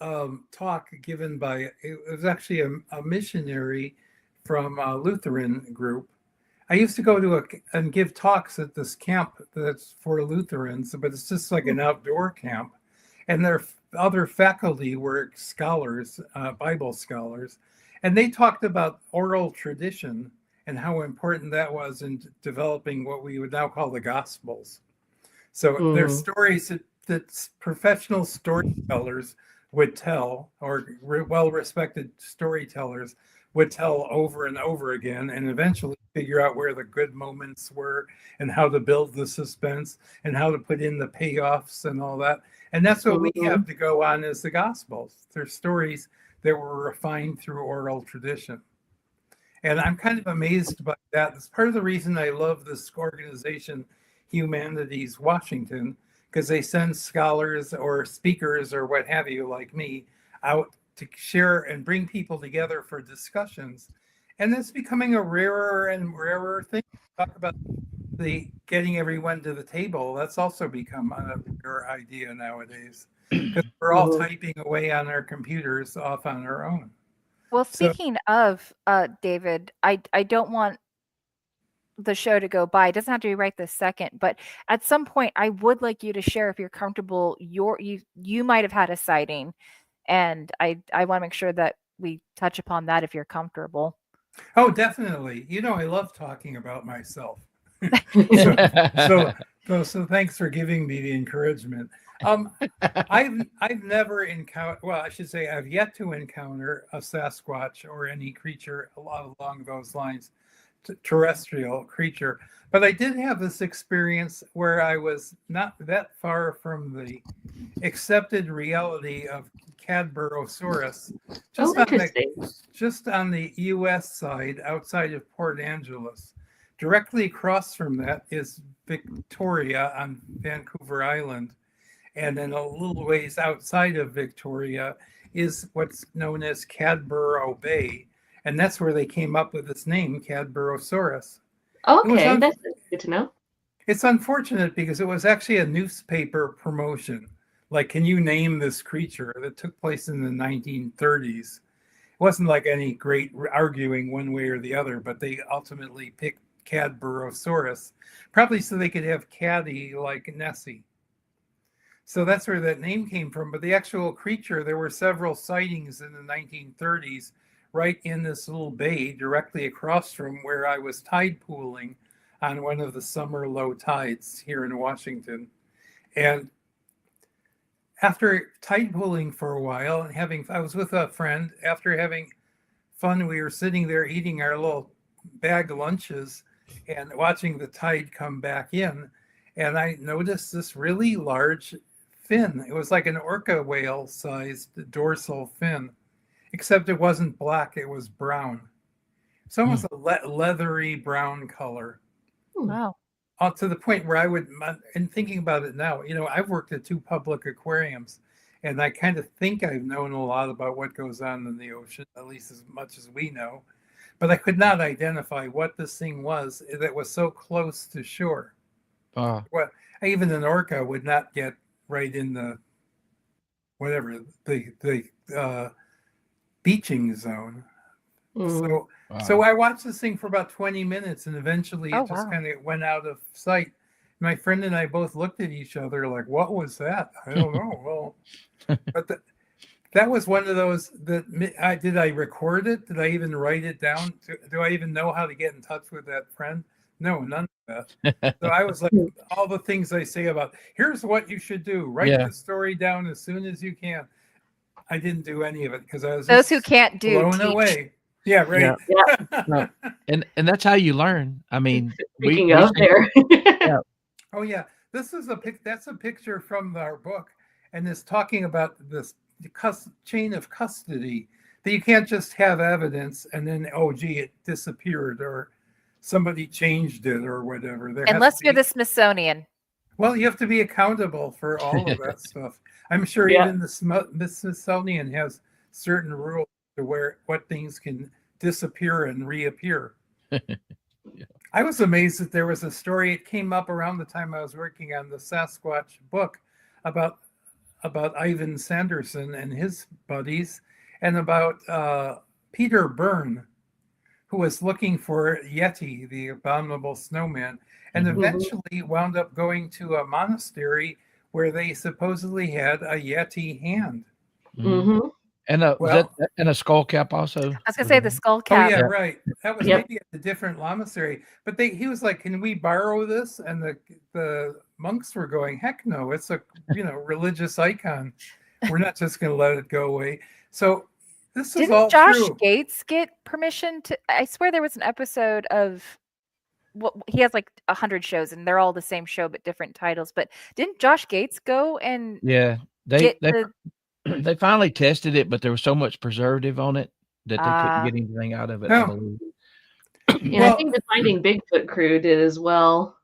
talk given by, it was actually a missionary from a Lutheran group. I used to go to and give talks at this camp that's for Lutherans, but it's just like an outdoor camp. And their other faculty were scholars, Bible scholars, and they talked about oral tradition and how important that was in developing what we would now call the Gospels. So there's stories that professional storytellers would tell, or well-respected storytellers would tell over and over again, and eventually figure out where the good moments were and how to build the suspense and how to put in the payoffs and all that. And that's what we have to go on as the Gospels. They're stories that were refined through oral tradition. And I'm kind of amazed by that. It's part of the reason I love this organization, Humanities Washington, because they send scholars or speakers or what have you, like me, out to share and bring people together for discussions. And it's becoming a rarer and rarer thing. Talk about the getting everyone to the table. That's also become a rare idea nowadays because we're all typing away on our computers off on our own. Well, So- speaking of David, I don't want the show to go by. It doesn't have to be right this second, but at some point I would like you to share, if you're comfortable, you might have had a sighting, and I want to make sure that we touch upon that if you're comfortable. Oh, definitely. I love talking about myself. So thanks for giving me the encouragement. I've never encountered, well, I should say I've yet to encounter a Sasquatch or any creature along those lines, terrestrial creature. But I did have this experience where I was not that far from the accepted reality of Cadborosaurus, just on the U.S. side outside of Port Angeles. Directly across from that is Victoria on Vancouver Island. And then a little ways outside of Victoria is what's known as Cadboro Bay. And that's where they came up with this name, Cadborosaurus. Okay, that's good to know. It's unfortunate because it was actually a newspaper promotion. Like, can you name this creature that took place in the 1930s? It wasn't like any great arguing one way or the other, but they ultimately picked Cadborosaurus, probably so they could have Caddy like Nessie. So that's where that name came from. But the actual creature, there were several sightings in the 1930s right in this little bay directly across from where I was tide pooling on one of the summer low tides here in Washington. And after tide pooling for a while and I was with a friend, after having fun, we were sitting there eating our little bag lunches and watching the tide come back in. And I noticed this really large fin. It was like an orca whale sized dorsal fin, except it wasn't black, it was brown. It's almost a leathery brown color. Wow. To the point where I would, and thinking about it now, I've worked at 2 public aquariums, and I kind of think I've known a lot about what goes on in the ocean, at least as much as we know. But I could not identify what this thing was that was so close to shore. Well, even an orca would not get right in the whatever the beaching zone. So I watched this thing for about 20 minutes, and eventually it just kind of went out of sight. My friend and I both looked at each other like, "What was that?" I don't know. Well, but that was one of those that did I record it? Did I even write it down? Do I even know how to get in touch with that friend? No, none of that. So I was like, all the things I say about, here's what you should do. Write the story down as soon as you can. I didn't do any of it because I was those who can't do blown away. Yeah, right. Yeah. No. And that's how you learn. I mean, Speaking of there. Oh yeah, that's a picture from our book, and it's talking about this chain of custody, that you can't just have evidence and then, oh gee, it disappeared or somebody changed it or whatever. Unless you're the Smithsonian. Well, you have to be accountable for all of that stuff. I'm sure even the Smithsonian has certain rules to what things can disappear and reappear. I was amazed that there was a story. It came up around the time I was working on the Sasquatch book about Ivan Sanderson and his buddies, and about Peter Byrne, who was looking for Yeti, the abominable snowman, and eventually wound up going to a monastery where they supposedly had a Yeti hand. Mm-hmm. And a skull cap also. I was gonna say the skull cap. Oh yeah, right. That was maybe at a different monastery. But he was like, "Can we borrow this?" And the monks were going, "Heck no! It's a religious icon. We're not just going to let it go away." So this is all true. Didn't Josh Gates get permission to? I swear there was an episode of. Well, he has like 100 shows, and they're all the same show but different titles. But didn't Josh Gates go and? Yeah, they finally tested it, but there was so much preservative on it that they couldn't get anything out of it. I believe. I think the Finding Bigfoot crew did as well.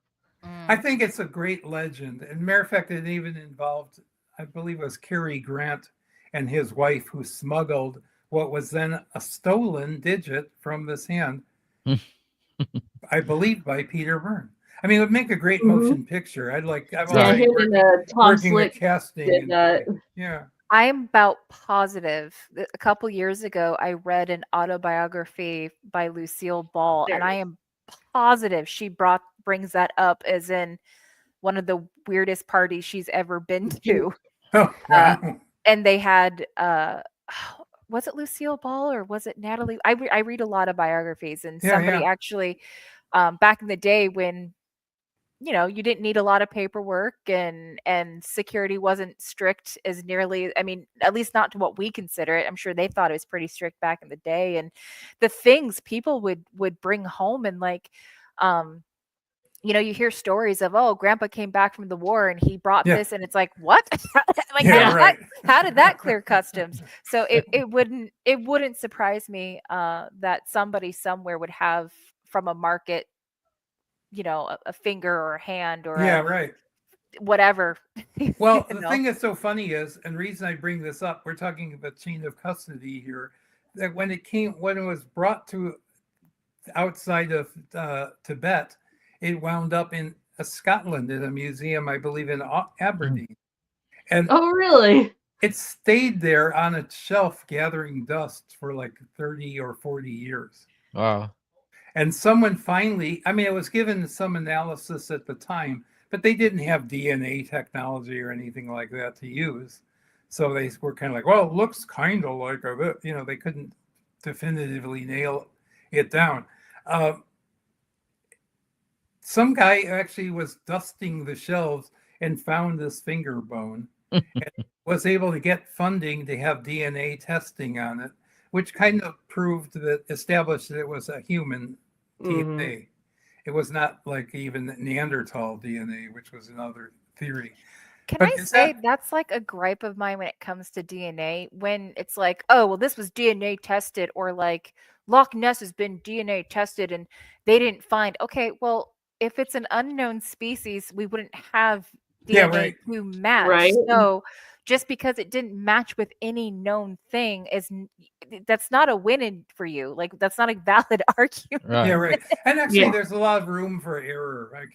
I think it's a great legend. And matter of fact, it even involved, I believe it was Cary Grant and his wife, who smuggled what was then a stolen digit from this hand, I believe by Peter Byrne. I mean, it would make a great motion picture. I'm Yeah, already him working, and Tom working with Slick casting. did And, that. yeah. I'm about positive that a couple years ago I read an autobiography by Lucille Ball, There and it I is. am positive she brings that up as in one of the weirdest parties she's ever been to. Oh, Uh, wow. and they had was it Lucille Ball or was it Natalie? I read a lot of biographies, and Yeah, somebody yeah. actually back in the day when you didn't need a lot of paperwork and security wasn't strict as nearly, I mean, at least not to what we consider it. I'm sure they thought it was pretty strict back in the day, and the things people would bring home, and like um you hear stories of, oh, grandpa came back from the war and he brought Yeah. this, and it's like, what? Like, Yeah, right. how did that clear customs? So it wouldn't surprise me that somebody somewhere would have from a market, a finger or a hand or Yeah, a right. whatever. Well, you the know. thing that's so funny is, and reason I bring this up, we're talking about chain of custody here, that when it was brought to outside of Tibet, it wound up in Scotland in a museum, I believe, in Aberdeen. And Oh, really? it stayed there on a shelf gathering dust for like 30 or 40 years. Wow. And someone finally, I mean, it was given some analysis at the time, but they didn't have DNA technology or anything like that to use. So they were kind of like, well, it looks kind of like a bit, they couldn't definitively nail it down. Some guy actually was dusting the shelves and found this finger bone and was able to get funding to have DNA testing on it, which kind of established that it was a human DNA. It was not like even Neanderthal DNA, which was another theory. Can But I is say that that's like a gripe of mine when it comes to DNA? When it's like, oh, well, this was DNA tested, or like Loch Ness has been DNA tested and they didn't find. Okay, well, if it's an unknown species, we wouldn't have Yeah, DNA right. to match. Right. So just because it didn't match with any known thing that's not a win for you. Like, that's not a valid argument. Right. Yeah, right. And actually, Yeah. there's a lot of room for error. I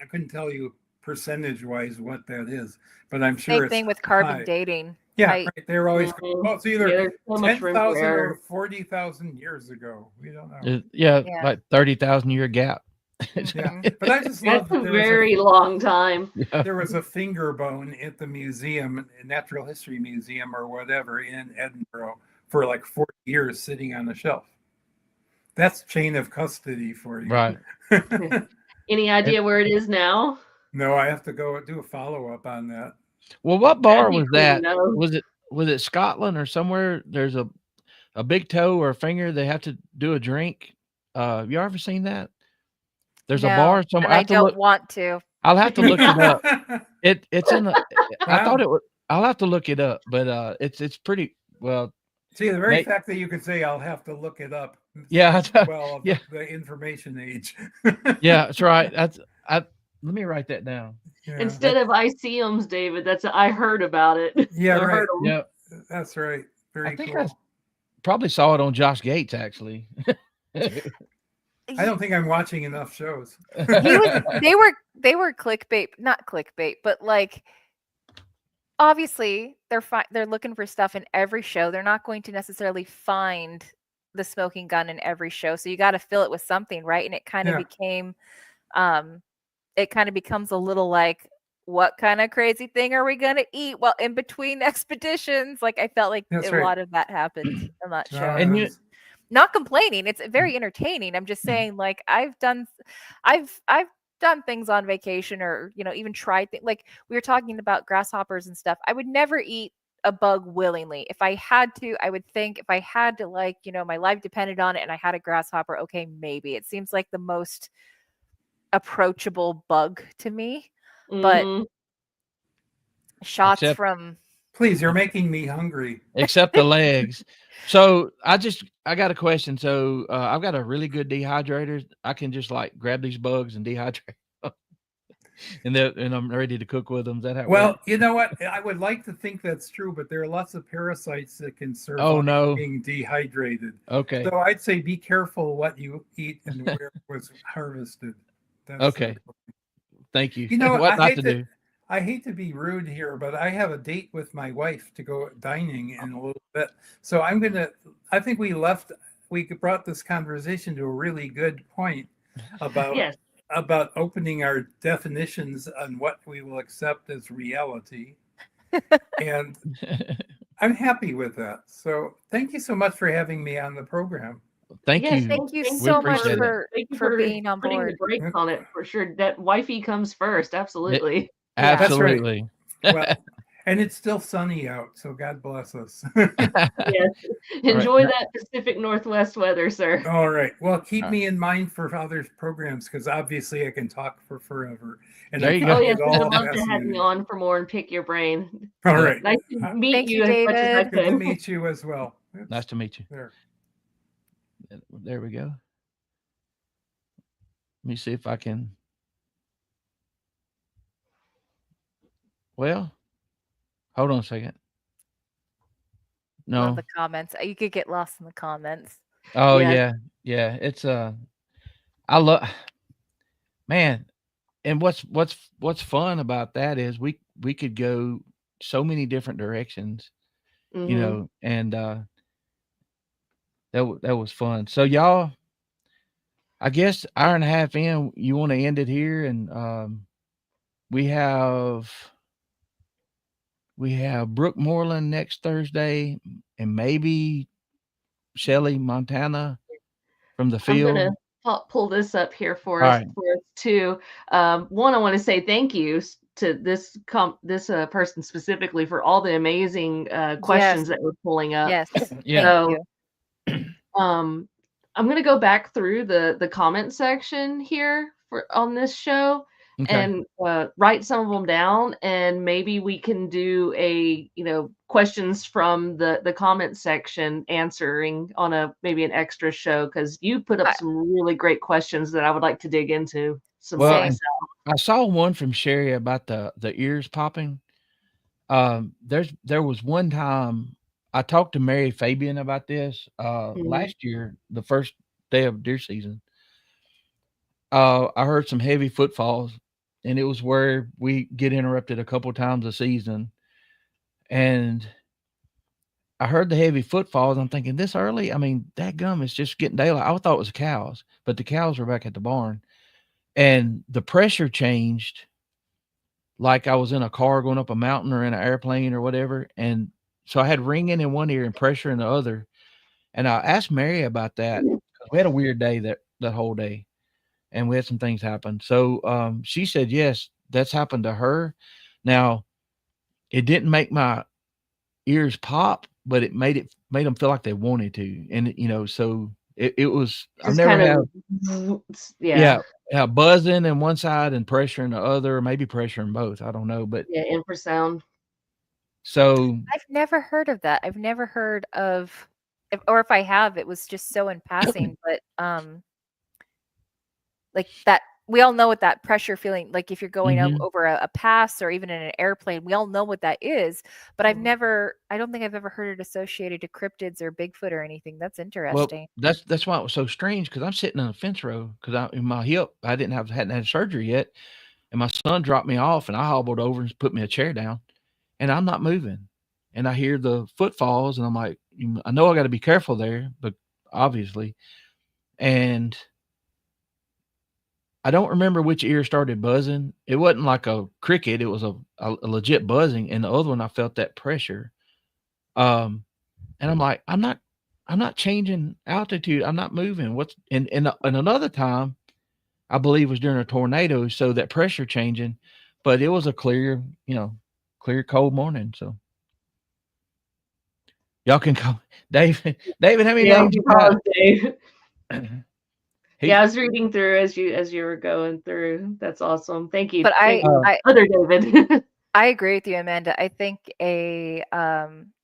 couldn't tell you percentage wise what that is, but I'm sure Same it's thing with carbon high. dating. Yeah, I right. They're always, Mhm. it's either Yeah, there's so much room for 10,000 error. or 40,000 years ago. We don't know. Yeah, Yeah. like 30,000 year gap. Yeah, but I just love That's that a very long time. there was a finger bone at the museum, Natural History Museum or whatever in Edinburgh for like 40 years sitting on a shelf. That's chain of custody for you. Right. Any idea where it is now? No, I have to go do a follow-up on that. Well, what bar That'd be was cool to that? know. Was it Scotland or somewhere? There's a big toe or a finger they have to do a drink. You ever seen that? There's a No, bar somewhere. and I don't want to. I'll have to look it up. It's in the. I Wow. thought it was. I'll have to look it up, but it's pretty well. See, the very Mate. fact that you could say I'll have to look it up. Yeah, speaks well of yeah. the information age. Yeah, that's right. Let me write that down. Yeah. Instead of ICMs, David, I heard about it. Yeah, I right. heard 'em. Yeah, That's right. Very I think cool. I probably saw it on Josh Gates actually. I don't think I'm watching enough shows. They were clickbait, not clickbait, but like obviously they're looking for stuff in every show. They're not going to necessarily find the smoking gun in every show, so you got to fill it with something, right? And it kind of became it kind of becomes a little like, what kind of crazy thing are we going to eat well in between expeditions? Like, I felt like That's a right. lot of that happened on that show. And you- Not complaining, it's very entertaining. I'm just saying, like, I've done things on vacation, or even tried things. Like, we were talking about grasshoppers and stuff. I would never eat a bug willingly. If I had to, I would think, if I had to, like, my life depended on it and I had a grasshopper, okay, maybe. It seems like the most approachable bug to me. But Mhm. shots Except- from Please, you're making me hungry. except the legs. So I got a question. So I've got a really good dehydrator. I can just like grab these bugs and dehydrate. and I'm ready to cook with them. Is that how it Well, works? you know what? I would like to think that's true, but there are lots of parasites that can survive Oh no. being dehydrated. Okay. So I'd say be careful what you eat and where it was harvested. That's Okay. Thank you. You know, What not to do? I hate to be rude here, but I have a date with my wife to go dining in a little bit. So I think we brought this conversation to a really good point about Yes. about opening our definitions on what we will accept as reality. And I'm happy with that. So thank you so much for having me on the program. Thank Yes, you. Thank you We so much appreciate it. thank you for being on putting the board. brakes on it for sure. That wifey comes first. Absolutely. Yeah. That's right. Absolutely. Well, and it's still sunny out, so God bless us. Yes. Enjoy that Pacific Northwest weather, sir. All right. Well, keep All me in mind for other programs because obviously I can talk for forever. And There I you find go. Oh yes, it we all would love to have fascinating. you on for more and pick your brain. All Yeah. right. Nice to meet Thank you, you as much as I David. Good to could. meet you as well. Nice to meet you. There. There we go. Let me see if I can. Well, hold on a second. Love No. the comments. You could get lost in the comments. Oh Yes. yeah. It's I love, man. And what's fun about that is we could go so many different directions, you Mhm. know, and that was fun. So y'all, I guess hour and a half in, you want to end it here, and we have Brooke Moreland next Thursday, and maybe Shelley Montana from the I'm field. gonna pull this up here for All us right. too. One, I want to say thank you to this person specifically for all the amazing questions that we're pulling up. Yes. Yeah. Thank So, you. I'm gonna go back through the comment section here on this show Okay. and write some of them down, and maybe we can do a questions from the comment section answering on maybe an extra show, because you put up I- some really great questions that I would like to dig into some more Well, Same. myself. I saw one from Sherry about the ears popping. There was one time I talked to Mary Fabian about this Mhm. last year, the first day of deer season. I heard some heavy footfalls, and it was where we get interrupted a couple times a season. And I heard the heavy footfalls. I'm thinking, this early? I mean, that gum is just getting daylight. I thought it was cows, but the cows were back at the barn, and the pressure changed. Like I was in a car going up a mountain or in an airplane or whatever. And so I had ringing in one ear and pressure in the other. And I asked Mary about that. We had a weird day that whole day, and we had some things happen. So she said, yes, that's happened to her. Now, it didn't make my ears pop, but it made them feel like they wanted to. And so it was, I've Just never kind had, of yeah, buzzing in one side and pressure in the other, or maybe pressure in both. I don't know. But infrasound. so I've never heard of that. I've never heard of, if I have, it was just so in passing. But like that, we all know what that pressure feeling. Like if you're going Mhm. over a pass or even in an airplane, we all know what that is. But I don't think I've ever heard it associated to cryptids or Bigfoot or anything. That's Well, interesting. that's why it was so strange, because I'm sitting on a fence row because in my hip, I hadn't had surgery yet, and my son dropped me off, and I hobbled over and put me a chair down, and I'm not moving, and I hear the footfalls, and I'm like, I know I got to be careful there, but obviously, and I don't remember which ear started buzzing. It wasn't like a cricket; it was a legit buzzing, and the other one I felt that pressure. Um, And I'm like, I'm not changing altitude. I'm not moving. And another time, I believe was during a tornado, so that pressure changing, but it was a clear cold morning. So y'all can call David. David, how many names you got? Dave. He- I was reading through as you were going through. That's awesome. Thank you. But Thank you, other David. I agree with you, Amanda. I think a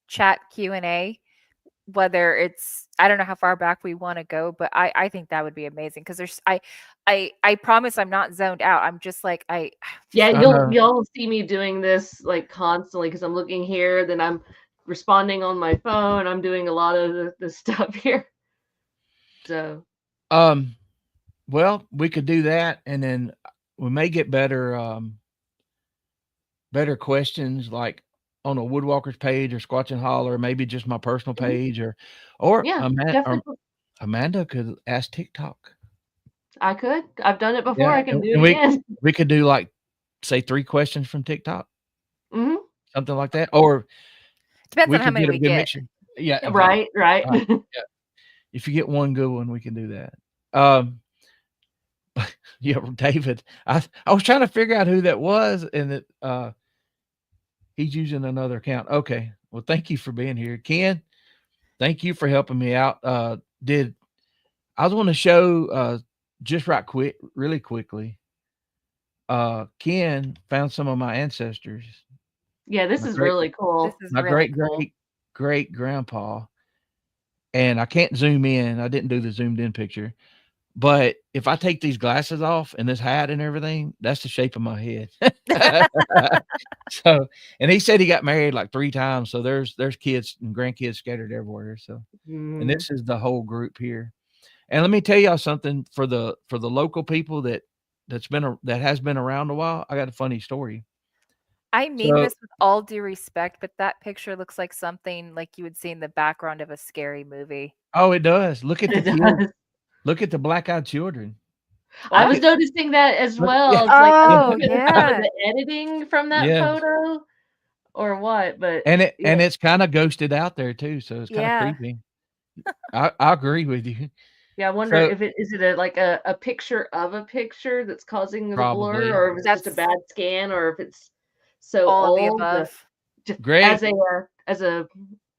chat Q&A whether it's, I don't know how far back we want to go, but I think that would be amazing because there's I promise I'm not zoned out. I'm just like Yeah, I know. y'all see me doing this like constantly because I'm looking here, then I'm responding on my phone. I'm doing a lot of the stuff here. So Well, we could do that, and then we may get better questions like on a Woodwalkers page or Squatch and Holler, maybe just my personal Mhm. page, or yeah, Amanda, definitely. Amanda could ask TikTok. I could. I've done it before. Yeah, I can do and it again. we could do like say 3 questions from TikTok, hmm something like that, or depends we on how could many get a we good get. mixture. Yeah, okay. Right, right. All right. Yeah. If you get one good one, we can do that. Um, yeah, David. I was trying to figure out who that was, and that he's using another account. Okay. Well, thank you for being here, Ken. Thank you for helping me out. Did I was want to show just really quickly. Ken found some of my ancestors. Yeah, this My is great really cool. This is my really great cool. great grandpa. And I can't zoom in. I didn't do the zoomed in picture. But if I take these glasses off and this hat and everything, that's the shape of my head. So, and he said he got married like 3 times. So there's kids and grandkids scattered everywhere. So, and Mhm. this is the whole group here. And let me tell y'all something for the local people that has been around a while. I got a funny story. I mean So, this with all due respect, but that picture looks like something like you would see in the background of a scary movie. oh, it does. Look at the It kids. does. Look at the black-eyed children. I Look was at noticing that as look, yeah, well. It's like, I don't know Oh, if it's some of yeah. the editing from that yes. photo or what, but And yeah. it's kinda ghosted out there too, so it's kinda Yeah. creepy. I agree with you. Yeah, I wonder So if it is it a like a picture of a picture that's causing the blur, probably. or if it's just a That's bad scan, or if it's so all of the old. above. Just Greg,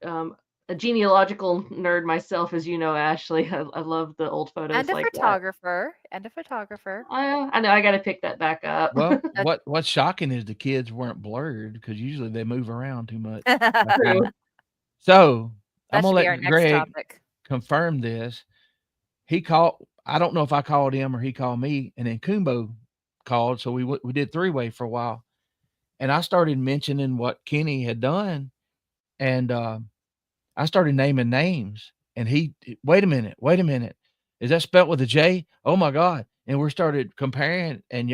um, a genealogical nerd myself, as you know, Ashley, I love the old And photos a like that. photographer. And a photographer. I know I got to pick that back up. well, Uh, what's shocking is the kids weren't blurred because usually they move around too much back that True. then. So, I'm gonna should be our let next Greg topic. confirm this. He called I don't know if I called him or he called me, and then Kumbo called, so we did three-way for a while, and I started mentioning what Kenny had done, and, I started naming names, and "Wait a minute, is that spelled with a J? Oh my god," and we started comparing, and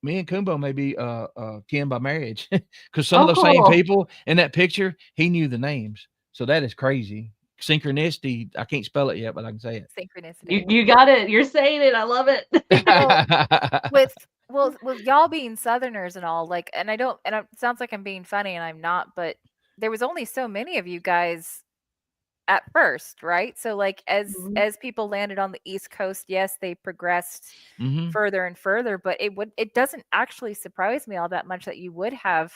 me and Kumbo may be, kin by marriage because some of Oh, those same cool. people in that picture, he knew the names, so that is crazy. Synchronicity, I can't spell it yet, but I can say You Synchronicity. you got it. You're saying it. I love it. Well, it. with with y'all being Southerners and all, like, and I don't, and it sounds like I'm being funny, and I'm not, but there was only so many of you guys at first, right? So, like, Mhm. as people landed on the East Coast, yes, they progressed Mhm. further and further, but it doesn't actually surprise me all that much that you would have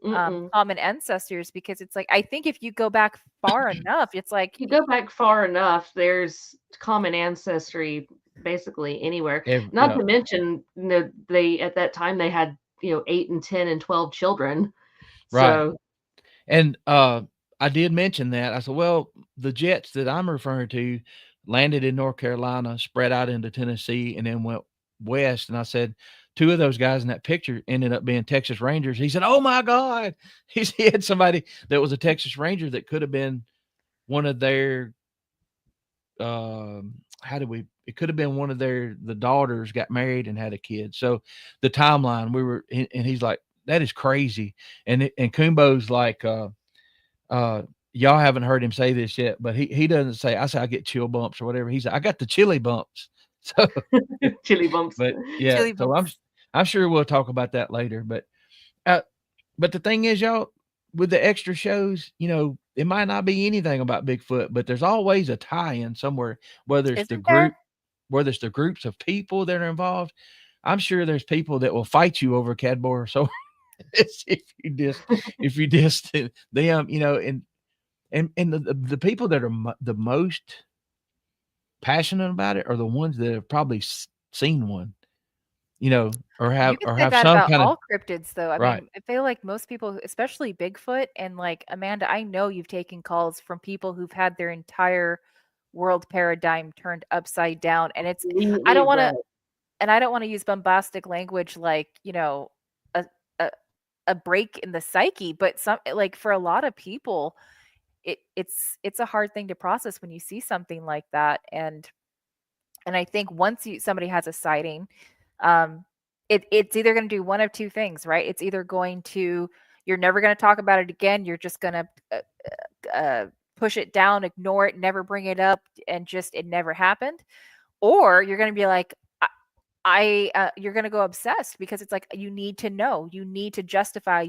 Mm-mm. common ancestors because it's like I think if you go back far enough, it's like You go back far enough, there's common ancestry basically anywhere. Not Yeah, to mention, they at that time they had 8 and 10 and 12 children. right. So And, I did mention that. I said, "Well, the jets that I'm referring to landed in North Carolina, spread out into Tennessee, and then went west." And I said, "2 of those guys in that picture ended up being Texas Rangers." He said, "Oh my god." He had somebody that was a Texas Ranger that could have been one of their, how did we it could have been one of the daughters got married and had a kid. So, the timeline, and he's like, "That is crazy." And Kumbo's like, uh, y'all haven't heard him say this yet, but he doesn't say, I say I get chill bumps or whatever. He said, I got the chili bumps. So, chili bumps. but yeah, chili so bumps. I'm sure we'll talk about that later. Uh, but the thing is, y'all, with the extra shows, it might not be anything about Bigfoot, but there's always a tie-in somewhere, whether it's the Isn't there? group, whether it's the groups of people that are involved. I'm sure there's people that will fight you over Cadbor. So if you diss them, and the people that are the most passionate about it are the ones that have probably seen one. or You can say have that some about kind of all cryptids, though. I right. mean, I feel like most people, especially Bigfoot, and like Amanda, I know you've taken calls from people who've had their entire world paradigm turned upside down, and it's I Completely don't want to, right. and I don't want to use bombastic language like a, a a break in the psyche, but some like for a lot of people, it's a hard thing to process when you see something like that, and I think once somebody has a sighting, um, it's either going to do one of two things, right? It's either going to you're never going to talk about it again. You're just going to push it down, ignore it, never bring it up, and just it never happened. Or you're going to be like, you're going to go obsessed because it's like you need to know, you need to justify,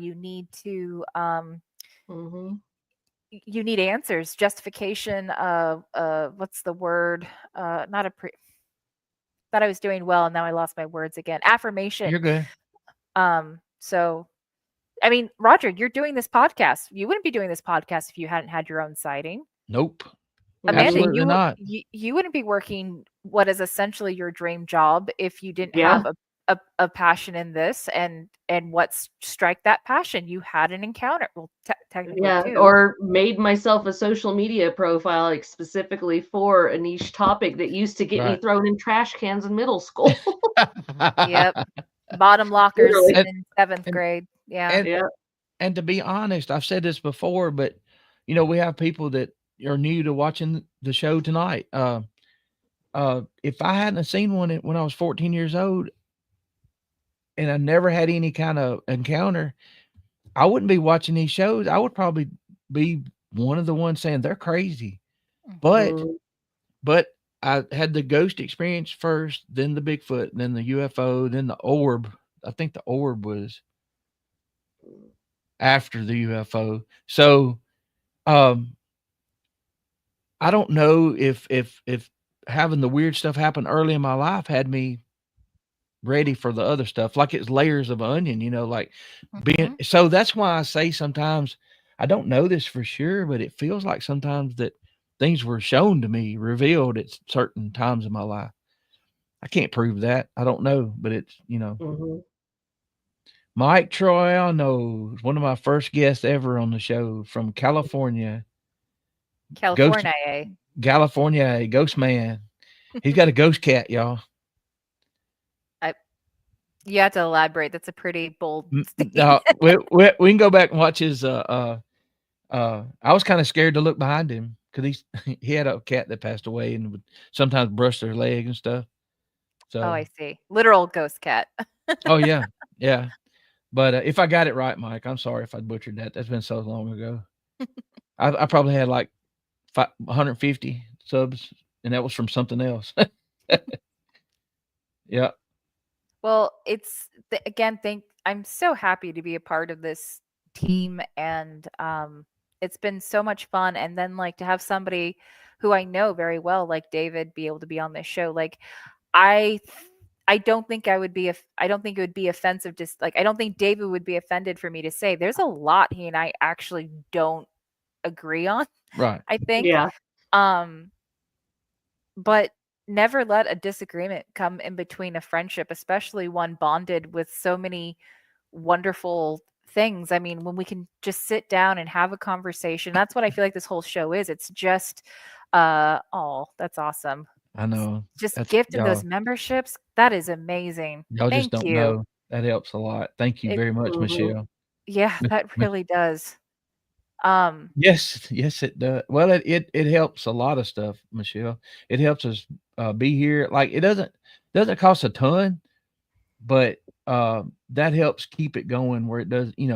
Mm-hmm. you need answers, justification of what's the word? Not a pre thought I was doing well and now I lost my words again. Affirmation. You're good. So I mean, Roger, you're doing this podcast. You wouldn't be doing this podcast if you hadn't had your own sighting. Nope. Amanda, Absolutely not. you wouldn't be working what is essentially your dream job if you didn't Yeah. have a passion in this and what strike that passion. You had an encounter. Well, technically Yeah, two. or made myself a social media profile like specifically for a niche topic that used to get me Right. thrown in trash cans in middle school. Yep. Bottom lockers Literally. in 7th And- grade. Yeah. And Yeah. and to be honest, I've said this before, but we have people that are new to watching the show tonight. If I hadn't have seen one when I was 14 years old and I never had any kind of encounter, I wouldn't be watching these shows. I would probably be one of the ones saying they're crazy. But Mhm. but I had the ghost experience first, then the Bigfoot, then the UFO, then the orb. I think the orb was after the UFO. So um I don't know if having the weird stuff happen early in my life had me ready for the other stuff. Like it's layers of onion, like being Mhm. so that's why I say sometimes I don't know this for sure, but it feels like sometimes that things were shown to me, revealed at certain times in my life. I can't prove that. I don't know, but it's, Mhm. Mike Troiano, one of my first guests ever on the show from California. Ghost California. Eh? California, a ghost man. He's got a ghost cat, y'all. You have to elaborate. That's a pretty bold statement. No, we can go back and watch his. I was kind of scared to look behind him because he had a cat that passed away and would sometimes brush their leg and stuff. Oh, So, I see. Literal ghost cat. oh yeah, yeah. But if I got it right, Mike, I'm sorry if I butchered that. That's been so long ago. I probably had like 150 subs, and that was from something else. Yeah. Well, again, I'm so happy to be a part of this team, and it's been so much fun. And then like to have somebody who I know very well, like David, be able to be on this show. Like I I don't think I don't think it would be offensive to like I don't think David would be offended for me to say there's a lot he and I actually don't agree on, Right. I think. Yeah. But never let a disagreement come in between a friendship, especially one bonded with so many wonderful things. I mean, when we can just sit down and have a conversation, that's what I feel like this whole show is. It's just, oh, that's awesome. I know. Just That's gifting those memberships. That is amazing. y'all just Thank don't you. know. That helps a lot. Thank you It, very much, Mhm. Michelle. yeah, Mi- that Mi- really does. Yes, yes, it does. Well, it helps a lot of stuff, Michelle. It helps us be here. Like it doesn't cost a ton, but that helps keep it going where it does. It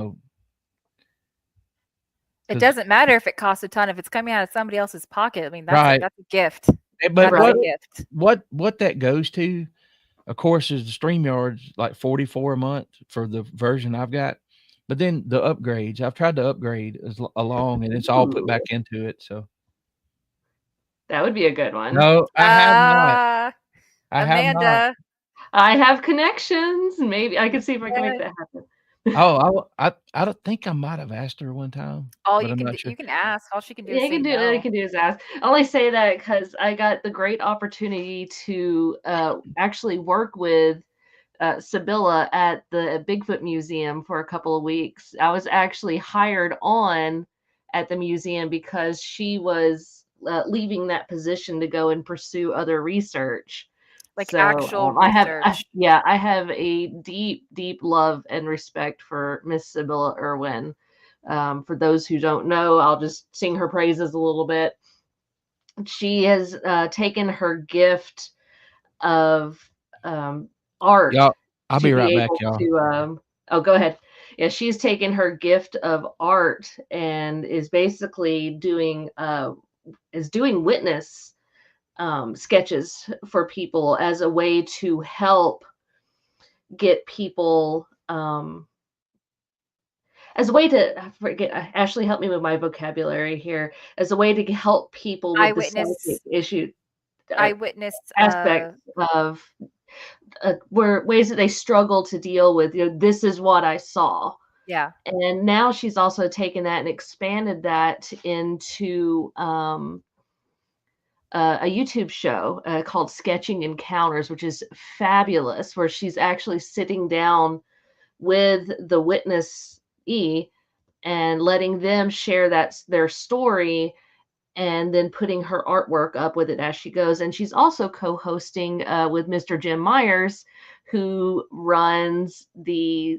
'Cause doesn't matter if it costs a ton, if it's coming out of somebody else's pocket. I mean, right. that's a gift. But That's a gift. what that goes to, of course, is the StreamYard's like $44 a month for the version I've got. But then the upgrades, I've tried to upgrade along, and it's all put back into it. So That would be a good one. no, I have not. I have not. Amanda. I have connections. Maybe I can see if I can make that happen. Oh, I don't think I might have asked her one time, All but you I'm can not do, sure. you can ask. All she can do Yeah, is you say can do no. you can do is ask. I only say that because I got the great opportunity to actually work with Sibylla at the Bigfoot Museum for a couple of weeks. I was actually hired on at the museum because she was leaving that position to go and pursue other research. Like So actual I research. have a deep love and respect for Miss Sibylla Irwin. For those who don't know, I'll just sing her praises a little bit. She has taken her gift of art Y'all, I'll to be be right back, able y'all. to oh, go ahead. Yeah, she's taken her gift of art and is basically doing witness sketches for people as a way to help get people as a way to Ashley, help me with my vocabulary here, as a way to help people with the psychic issue Eyewitness aspects of where ways that they struggle to deal with, this is what I saw. Yeah. And now she's also taken that and expanded that into a YouTube show called Sketching Encounters, which is fabulous, where she's actually sitting down with the witness and letting them share their story, and then putting her artwork up with it as she goes. And she's also co-hosting with Mr. Jim Myers, who runs the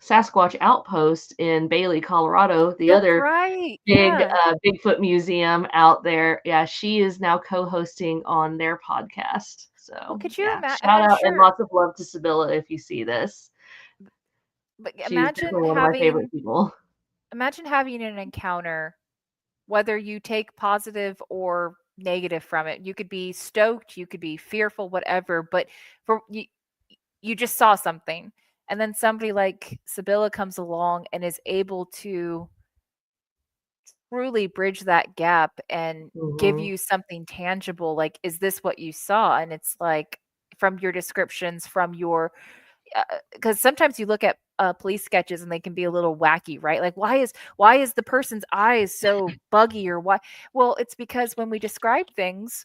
Sasquatch Outpost in Bailey, Colorado, the That's other right. big Yeah. Bigfoot museum out there. Yeah, she is now co-hosting on their podcast. So Well, could you imagine? shout out and lots of love to Sibylla if you see this. But She's imagine definitely one of my favorite people. Imagine having an encounter, whether you take positive or negative from it. You could be stoked, you could be fearful, whatever, but for you just saw something. And then somebody like Sibylla comes along and is able to truly bridge that gap and give you something tangible. Like, is this what you saw? And it's like, from your descriptions, from your because sometimes you look at police sketches and they can be a little wacky, right? Like, why is the person's eyes so buggy, or why? Well, it's because when we describe things,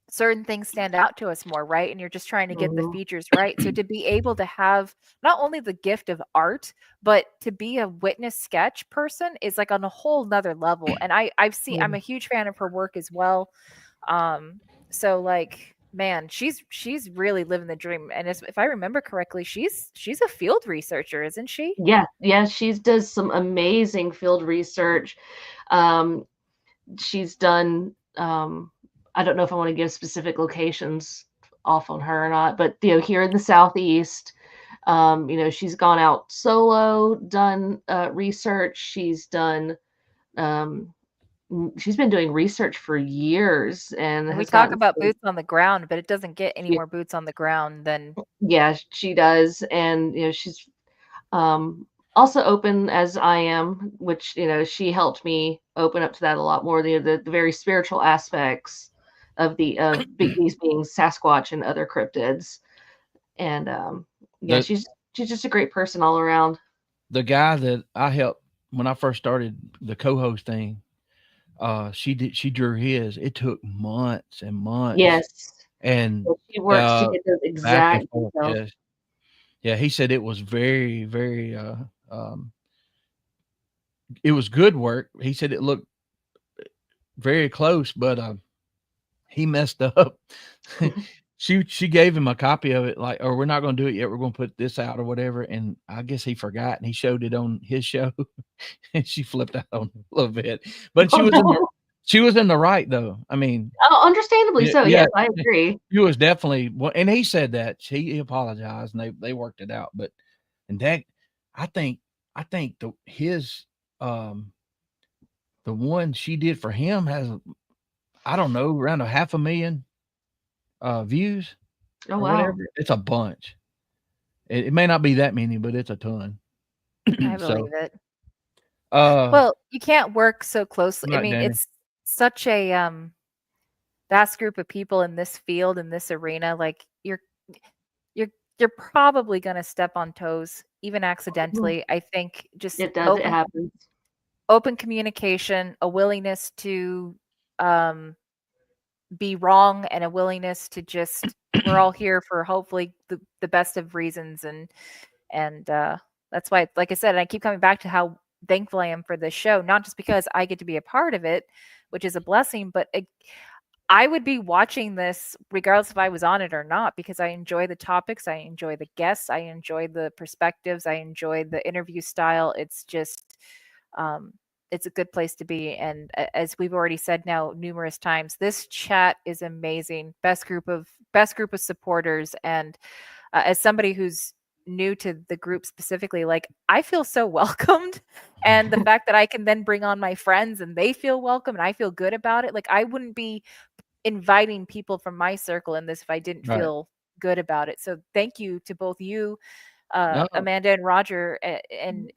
certain things stand out to us more, right? And you're just trying to get the features right. So to be able to have not only the gift of art, but to be a witness sketch person is like on a whole nother level. And I've seen, I'm a huge fan of her work as well. So like, man, she's really living the dream. And if I remember correctly, she's a field researcher, isn't she? Yeah, she does some amazing field research. She's done I don't know if I want to give specific locations off on her or not, but here in the Southeast, she's gone out solo, done research. She's done she's been doing research for years, and we talk about boots on the ground, but it doesn't get any more boots on the ground than. Yeah, she does. And she's also open as I am, which she helped me open up to that a lot more, the very spiritual aspects of these being Sasquatch and other cryptids. And she's just a great person all around. The guy that I helped when I first started the co-host thing, she drew his. It took months and months. Yes. And she works to get those exact details. Yes. Yeah, he said it was very, very it was good work. He said it looked very close, but he messed up. She gave him a copy of it, like, or we're not going to do it yet. We're going to put this out or whatever. And I guess he forgot, and he showed it on his show, and she flipped out on him a little bit. But she was in the right, though. I mean, understandably so. Yeah, yes, I agree. He was definitely, and he said that he apologized, and they worked it out. But that, I think the one she did for him has, I don't know, around 500,000 views. Oh, wow. Whatever. It's a bunch. It may not be that many, but it's a ton. I believe it. Well, you can't work so closely. I mean, Danny. It's such a vast group of people in this field, in this arena. Like, you're probably going to step on toes, even accidentally. I think just it does. It happens. Open communication, a willingness to be wrong and a willingness to just we're all here for hopefully the best of reasons, and that's why, like I said, and I keep coming back to how thankful I am for this show, not just because I get to be a part of it, which is a blessing, but I would be watching this regardless if I was on it or not, because I enjoy the topics, I enjoy the guests, I enjoy the perspectives, I enjoy the interview style. It's just it's a good place to be. And as we've already said now numerous times, this chat is amazing. Best group of supporters. And as somebody who's new to the group specifically, like, I feel so welcomed. And the fact that I can then bring on my friends and they feel welcome and I feel good about it. Like, I wouldn't be inviting people from my circle in this if I didn't Right. feel good about it. So thank you to both you, No. Amanda and Roger, and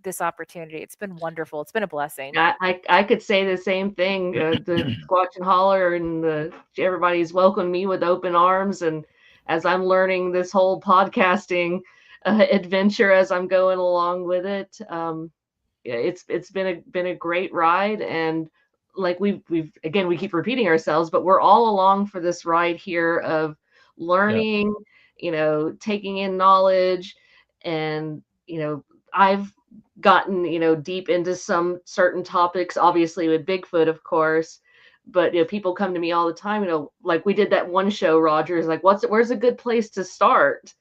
this opportunity. It's been wonderful. It's been a blessing. I could say the same thing. The Squatch and Holler and everybody's welcomed me with open arms. And as I'm learning this whole podcasting adventure as I'm going along with it, it's been a great ride. And like we keep repeating ourselves, but we're all along for this ride here of learning, taking in knowledge. And I've gotten deep into some certain topics, obviously with Bigfoot, of course, but people come to me all the time, like we did that one show, Roger, is like, where's a good place to start?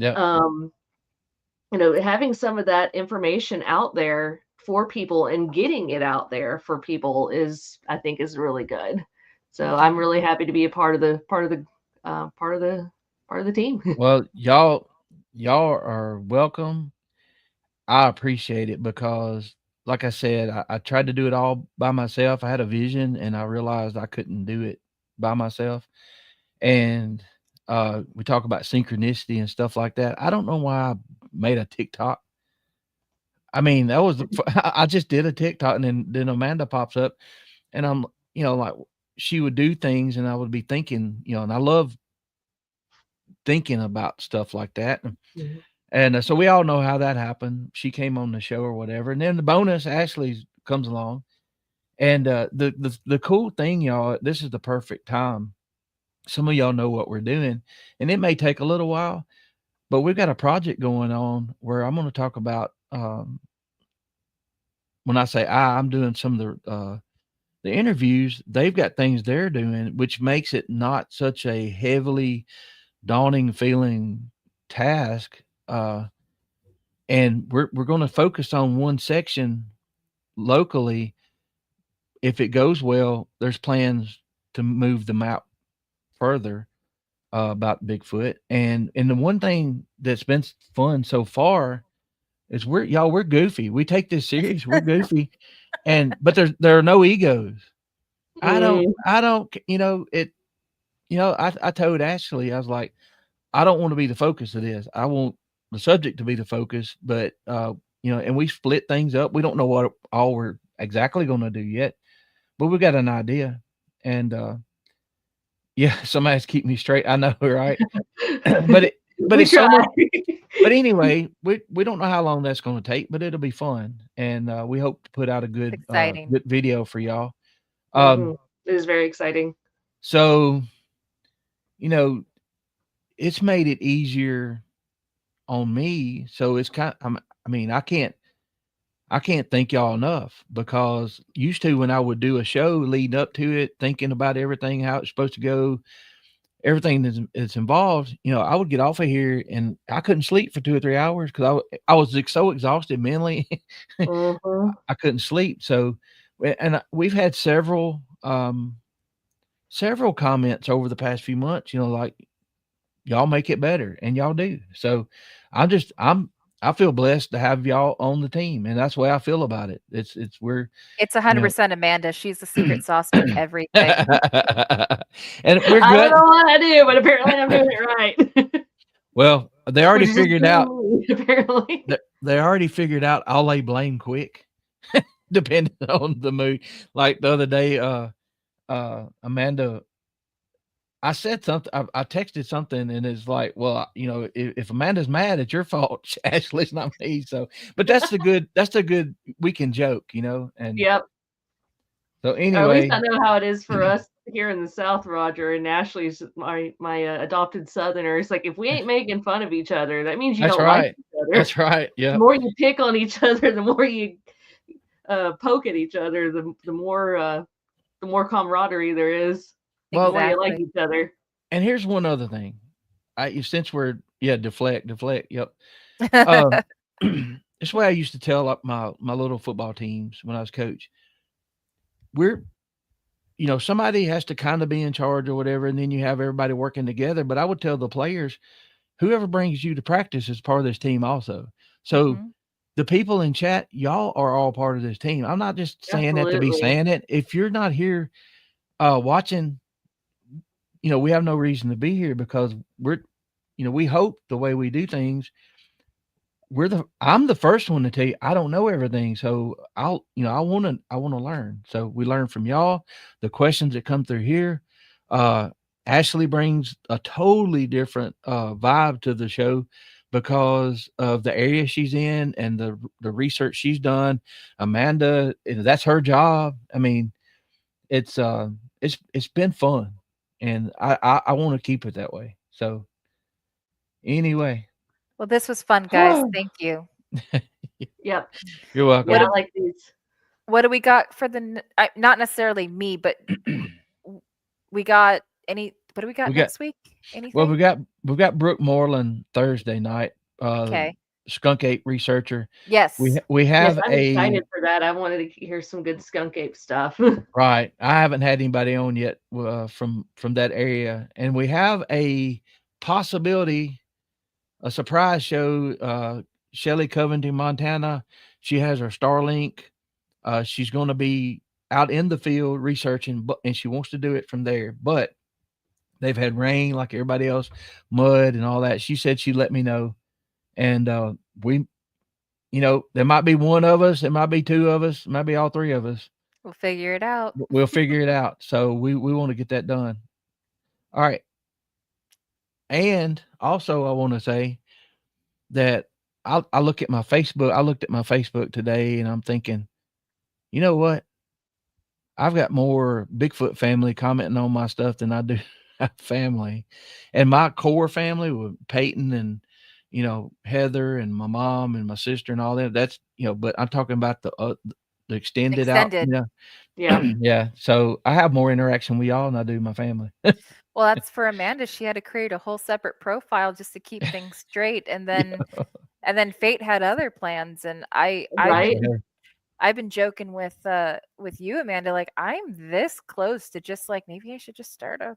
Having some of that information out there for people and getting it out there for people I think is really good. So I'm really happy to be a part of the team. Well, y'all are welcome. I appreciate it because, like I said, I tried to do it all by myself. I had a vision and I realized I couldn't do it by myself. And we talk about synchronicity and stuff like that. I don't know why I made a TikTok. I mean, that was I just did a TikTok, and then Amanda pops up, and I'm like, she would do things, and I would be thinking, and I love thinking about stuff like that. Mhm. And so we all know how that happened. She came on the show or whatever, and then the bonus Ashley comes along, and the cool thing, y'all, this is the perfect time. Some of y'all know what we're doing, and it may take a little while, but we've got a project going on where I'm going to talk about. When I say I'm doing some of the interviews, they've got things they're doing, which makes it not such a heavily daunting feeling task. And we're going to focus on one section locally. If it goes well, there's plans to move the map further about Bigfoot. And the one thing that's been fun so far is we're goofy. We take this serious. We're goofy, but there are no egos. I don't, I told Ashley, I was like, I don't want to be the focus of this. I want the subject to be the focus, but, and we split things up. We don't know what all we're exactly going to do yet, but we got an idea. And, somebody's keep me straight. I know, right? but it's summer. But anyway, we don't know how long that's going to take, but it'll be fun. And, we hope to put out a good video for y'all. It is very exciting. So, it's made it easier on me. So it's I can't thank y'all enough, because used to, when I would do a show leading up to it, thinking about everything, how it's supposed to go, everything that's involved, I would get off of here and I couldn't sleep for 2 or 3 hours because I was so exhausted mentally. I couldn't sleep. So, and we've had several comments over the past few months, like, y'all make it better, and y'all do. So I feel blessed to have y'all on the team, and that's the way I feel about it. It's 100% Amanda. She's the secret sauce to everything. And we're good. I don't know what I do, but apparently I'm doing it right. Well, they already figured out. Apparently, they already figured out I'll lay blame quick, depending on the mood. Like the other day, Amanda, I said something. I texted something, and it's like, well, if Amanda's mad, it's your fault, Ashley. It's not me. So, but that's the good. We can joke, and yep. So Or at anyway, least I know how it is for us here in the South, Roger, and Ashley's my adopted Southerner. It's like if we ain't making fun of each other, that means you That's don't like right. each other. That's right. The Yeah. more you pick on each other, the more you poke at each other, the more camaraderie there is. Well, The more you like Exactly. each other. and here's one other thing. Since we're deflect. Yep. This way I used to tell like my little football teams when I was coach. We're somebody has to kind of be in charge or whatever, and then you have everybody working together. But I would tell the players, whoever brings you to practice is part of this team also. So Mhm. the people in chat, y'all are all part of this team. I'm not just saying that to be Absolutely. saying it. If you're not here watching, we have no reason to be here because we hope the way we do things. I'm the first one to tell you I don't know everything. So I want to learn. So we learn from y'all, the questions that come through here. Ashley brings a totally different vibe to the show because of the area she's in and the research she's done. Amanda, that's her job. I mean, it's been fun, and I want to keep it that way. So anyway, Well, this was fun, guys. Thank you. Yep. you're welcome. Yeah, What I like these. What do we got for not necessarily me, but we got what do we got We got- next week? Anything? Well, we've got Brooke Moreland Thursday night. Okay. Skunk Ape researcher. Yes. We have Yes, I'm excited for that. I wanted to hear some good Skunk Ape stuff. right. I haven't had anybody on yet from that area, and we have a possibility, a surprise show. Shelly Covington, Montana. She has her Starlink. She's going to be out in the field researching, and she wants to do it from there. But they've had rain like everybody else, mud and all that. She said she'd let me know. And we, there might be one of us, it might be two of us, it might be all three of us. We'll figure it out. We'll figure it out. So we want to get that done. All right. And also I want to say that I look at my Facebook. I looked at my Facebook today and I'm thinking, you know what? I've got more Bigfoot family commenting on my stuff than I do family. And my core family with Peyton and, Heather and my mom and my sister and all that. That's, but I'm talking about the extended out, Yeah. yeah. So I have more interaction with y'all than I do my family. Well, that's for Amanda. She had to create a whole separate profile just to keep things straight, and then Fate had other plans, and Right. I've been joking with you, Amanda. Like, I'm this close to just like maybe I should just start a.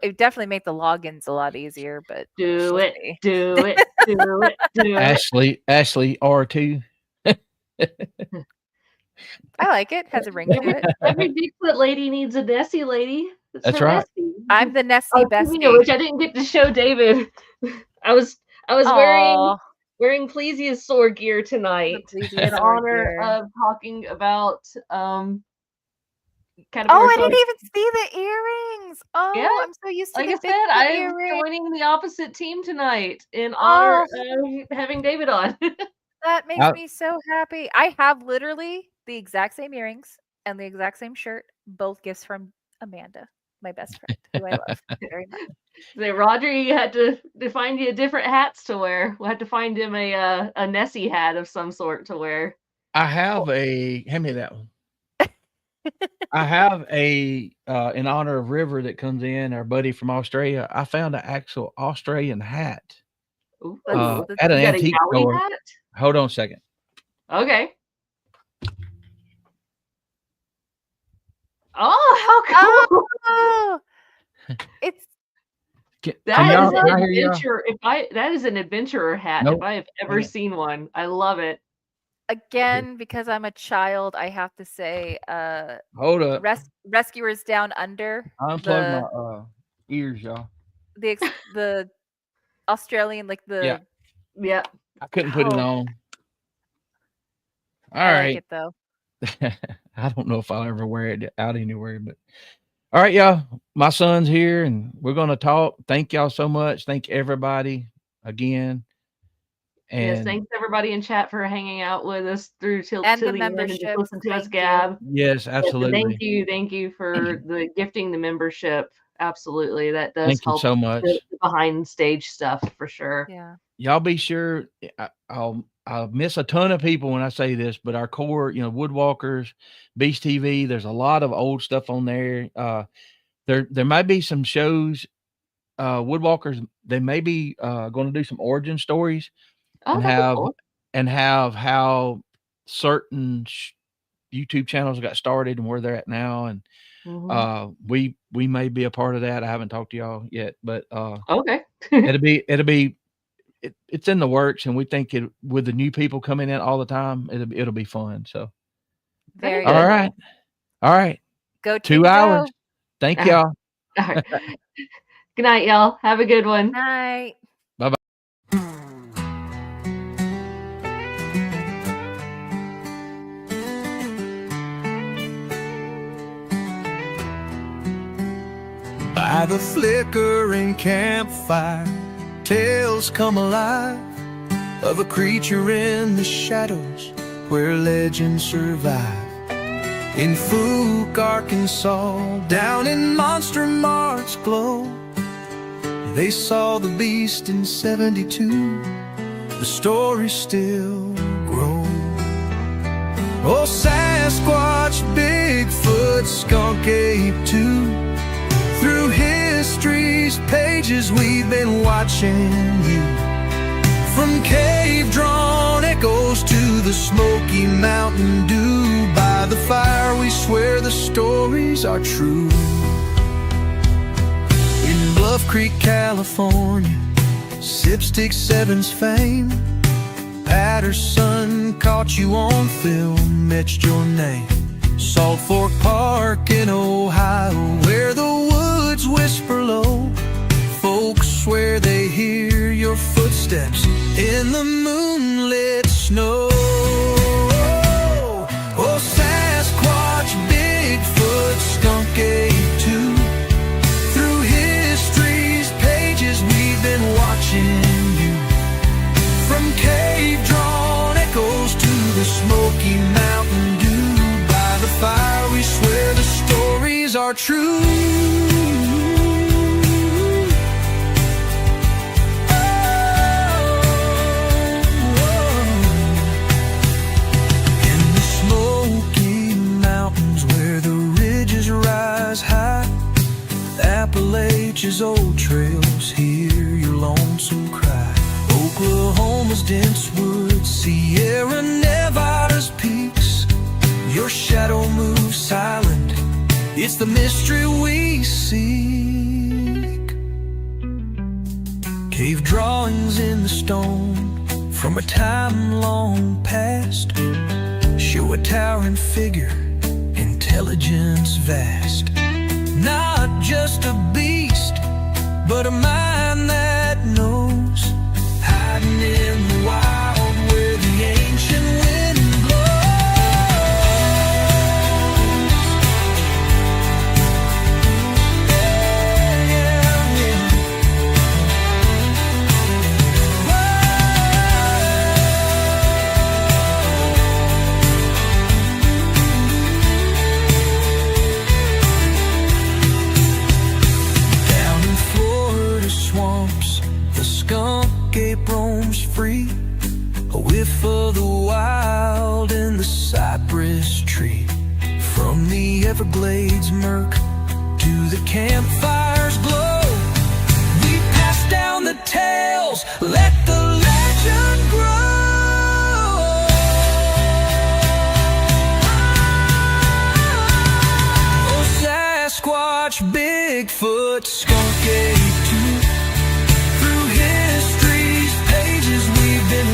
It would definitely make the logins a lot easier, but Do we'll it. see. Do it. Do it. Do it. Ashley R2. I like it. Has a ring to it. Every Bigfoot lady needs a Nessie lady. It's That's her right. Nessie. I'm the Nessie Speaking of bestie. which, I didn't get to show David. I was Aw, wearing Plesiosaur gear tonight the in plesiosaur honor gear. of talking about Oh, Caterpillar I Shark. didn't even see the earrings. Oh, Yeah, I'm so used to Like the I said, Bigfoot I'm earring. joining the opposite team tonight in honor of having David on. That makes me so happy. I have literally the exact same earrings and the exact same shirt, both gifts from Amanda, my best friend, who I love very much. So Roger, you had to find you different hats to wear. We'll have to find him a Nessie hat of some sort to wear. I have hand me that one. I have in honor of River that comes in, our buddy from Australia. I found an actual Australian hat Ooh. at an You got a antique Yowie store. hat? Hold on a second. Okay. Oh, how cool! Oh, it's That is an y'all hear y'all? adventure. That is an adventurer hat. Nope. If I have ever seen one, I love it. again because I'm a child. I have to say, Hold up. Rescuers Down Under. I unplugged my ears, y'all. The Australian, like the. Yeah. I couldn't put it Oh. on. All I right. like it though. I don't know if I'll ever wear it out anywhere, but all right, y'all. My son's here and we're going to talk. Thank y'all so much. Thank everybody again. Yes, And thanks everybody in chat for hanging out with us through till And to the the end and just membership, listen to us thank you. gab. yes, Yes, and absolutely. thank you for the gifting the membership. Absolutely, that does Thank you help so much. the behind stage stuff for sure. Yeah. Y'all be sure. I'll miss a ton of people when I say this, but our core, Woodwalkers, Beast TV. There's a lot of old stuff on there. There might be some shows. Woodwalkers. They may be going to do some origin stories Oh, and that'd be have cool. how certain YouTube channels got started and where they're at now. And Mhm. we may be a part of that. I haven't talked to y'all yet, but Okay. it'll be it's in the works, and we think it with the new people coming in all the time, it'll be fun. So Very good. all cool. right. All right. Go 2 team, hours. go. Thank Ah, y'all. all right. Good night, y'all. Have a good one. Night. By the flickering campfire, tales come alive of a creature in the shadows where legends survive. In Fuke, Arkansas, down in Monster Mart's glow, they saw the beast in 72. The story still grows. Oh, Sasquatch, Bigfoot, skunk ape too. Through history's pages we've been watching you. From cave-drawn echoes to the Smoky Mountain Dew. By the fire we swear the stories are true. In Bluff Creek, California, Sipstick 7's fame. Patterson caught you on film, etched your name. Salt Fork Park in Ohio, where the woods whisper low. Folks swear they hear your footsteps in the moonlit snow. Oh, Sasquatch, Bigfoot, skunk ape too. Through history's pages we've been watching you. From cave-drawn echoes to the Smoky Mountain Dew. By the fire we swear the stories are true. Appalachia's old trails, hear your lonesome cry. Oklahoma's dense woods, Sierra Nevada's peaks. Your shadow moves silent, it's the mystery we seek. Cave drawings in the stone from a time long past show a towering figure, intelligence vast. Not just a beast, but a mind that knows, hiding in the wild where the ancient wind blows. Yeah, yeah, yeah. Down in Florida swamps, the skunk ape roams free. A whiff of the wild in the cypress tree. From the Everglades murk to the campfire's glow, we pass down the tales, let the legend grow. Oh, Sasquatch, Bigfoot, skunk ape too. Through history's pages we've been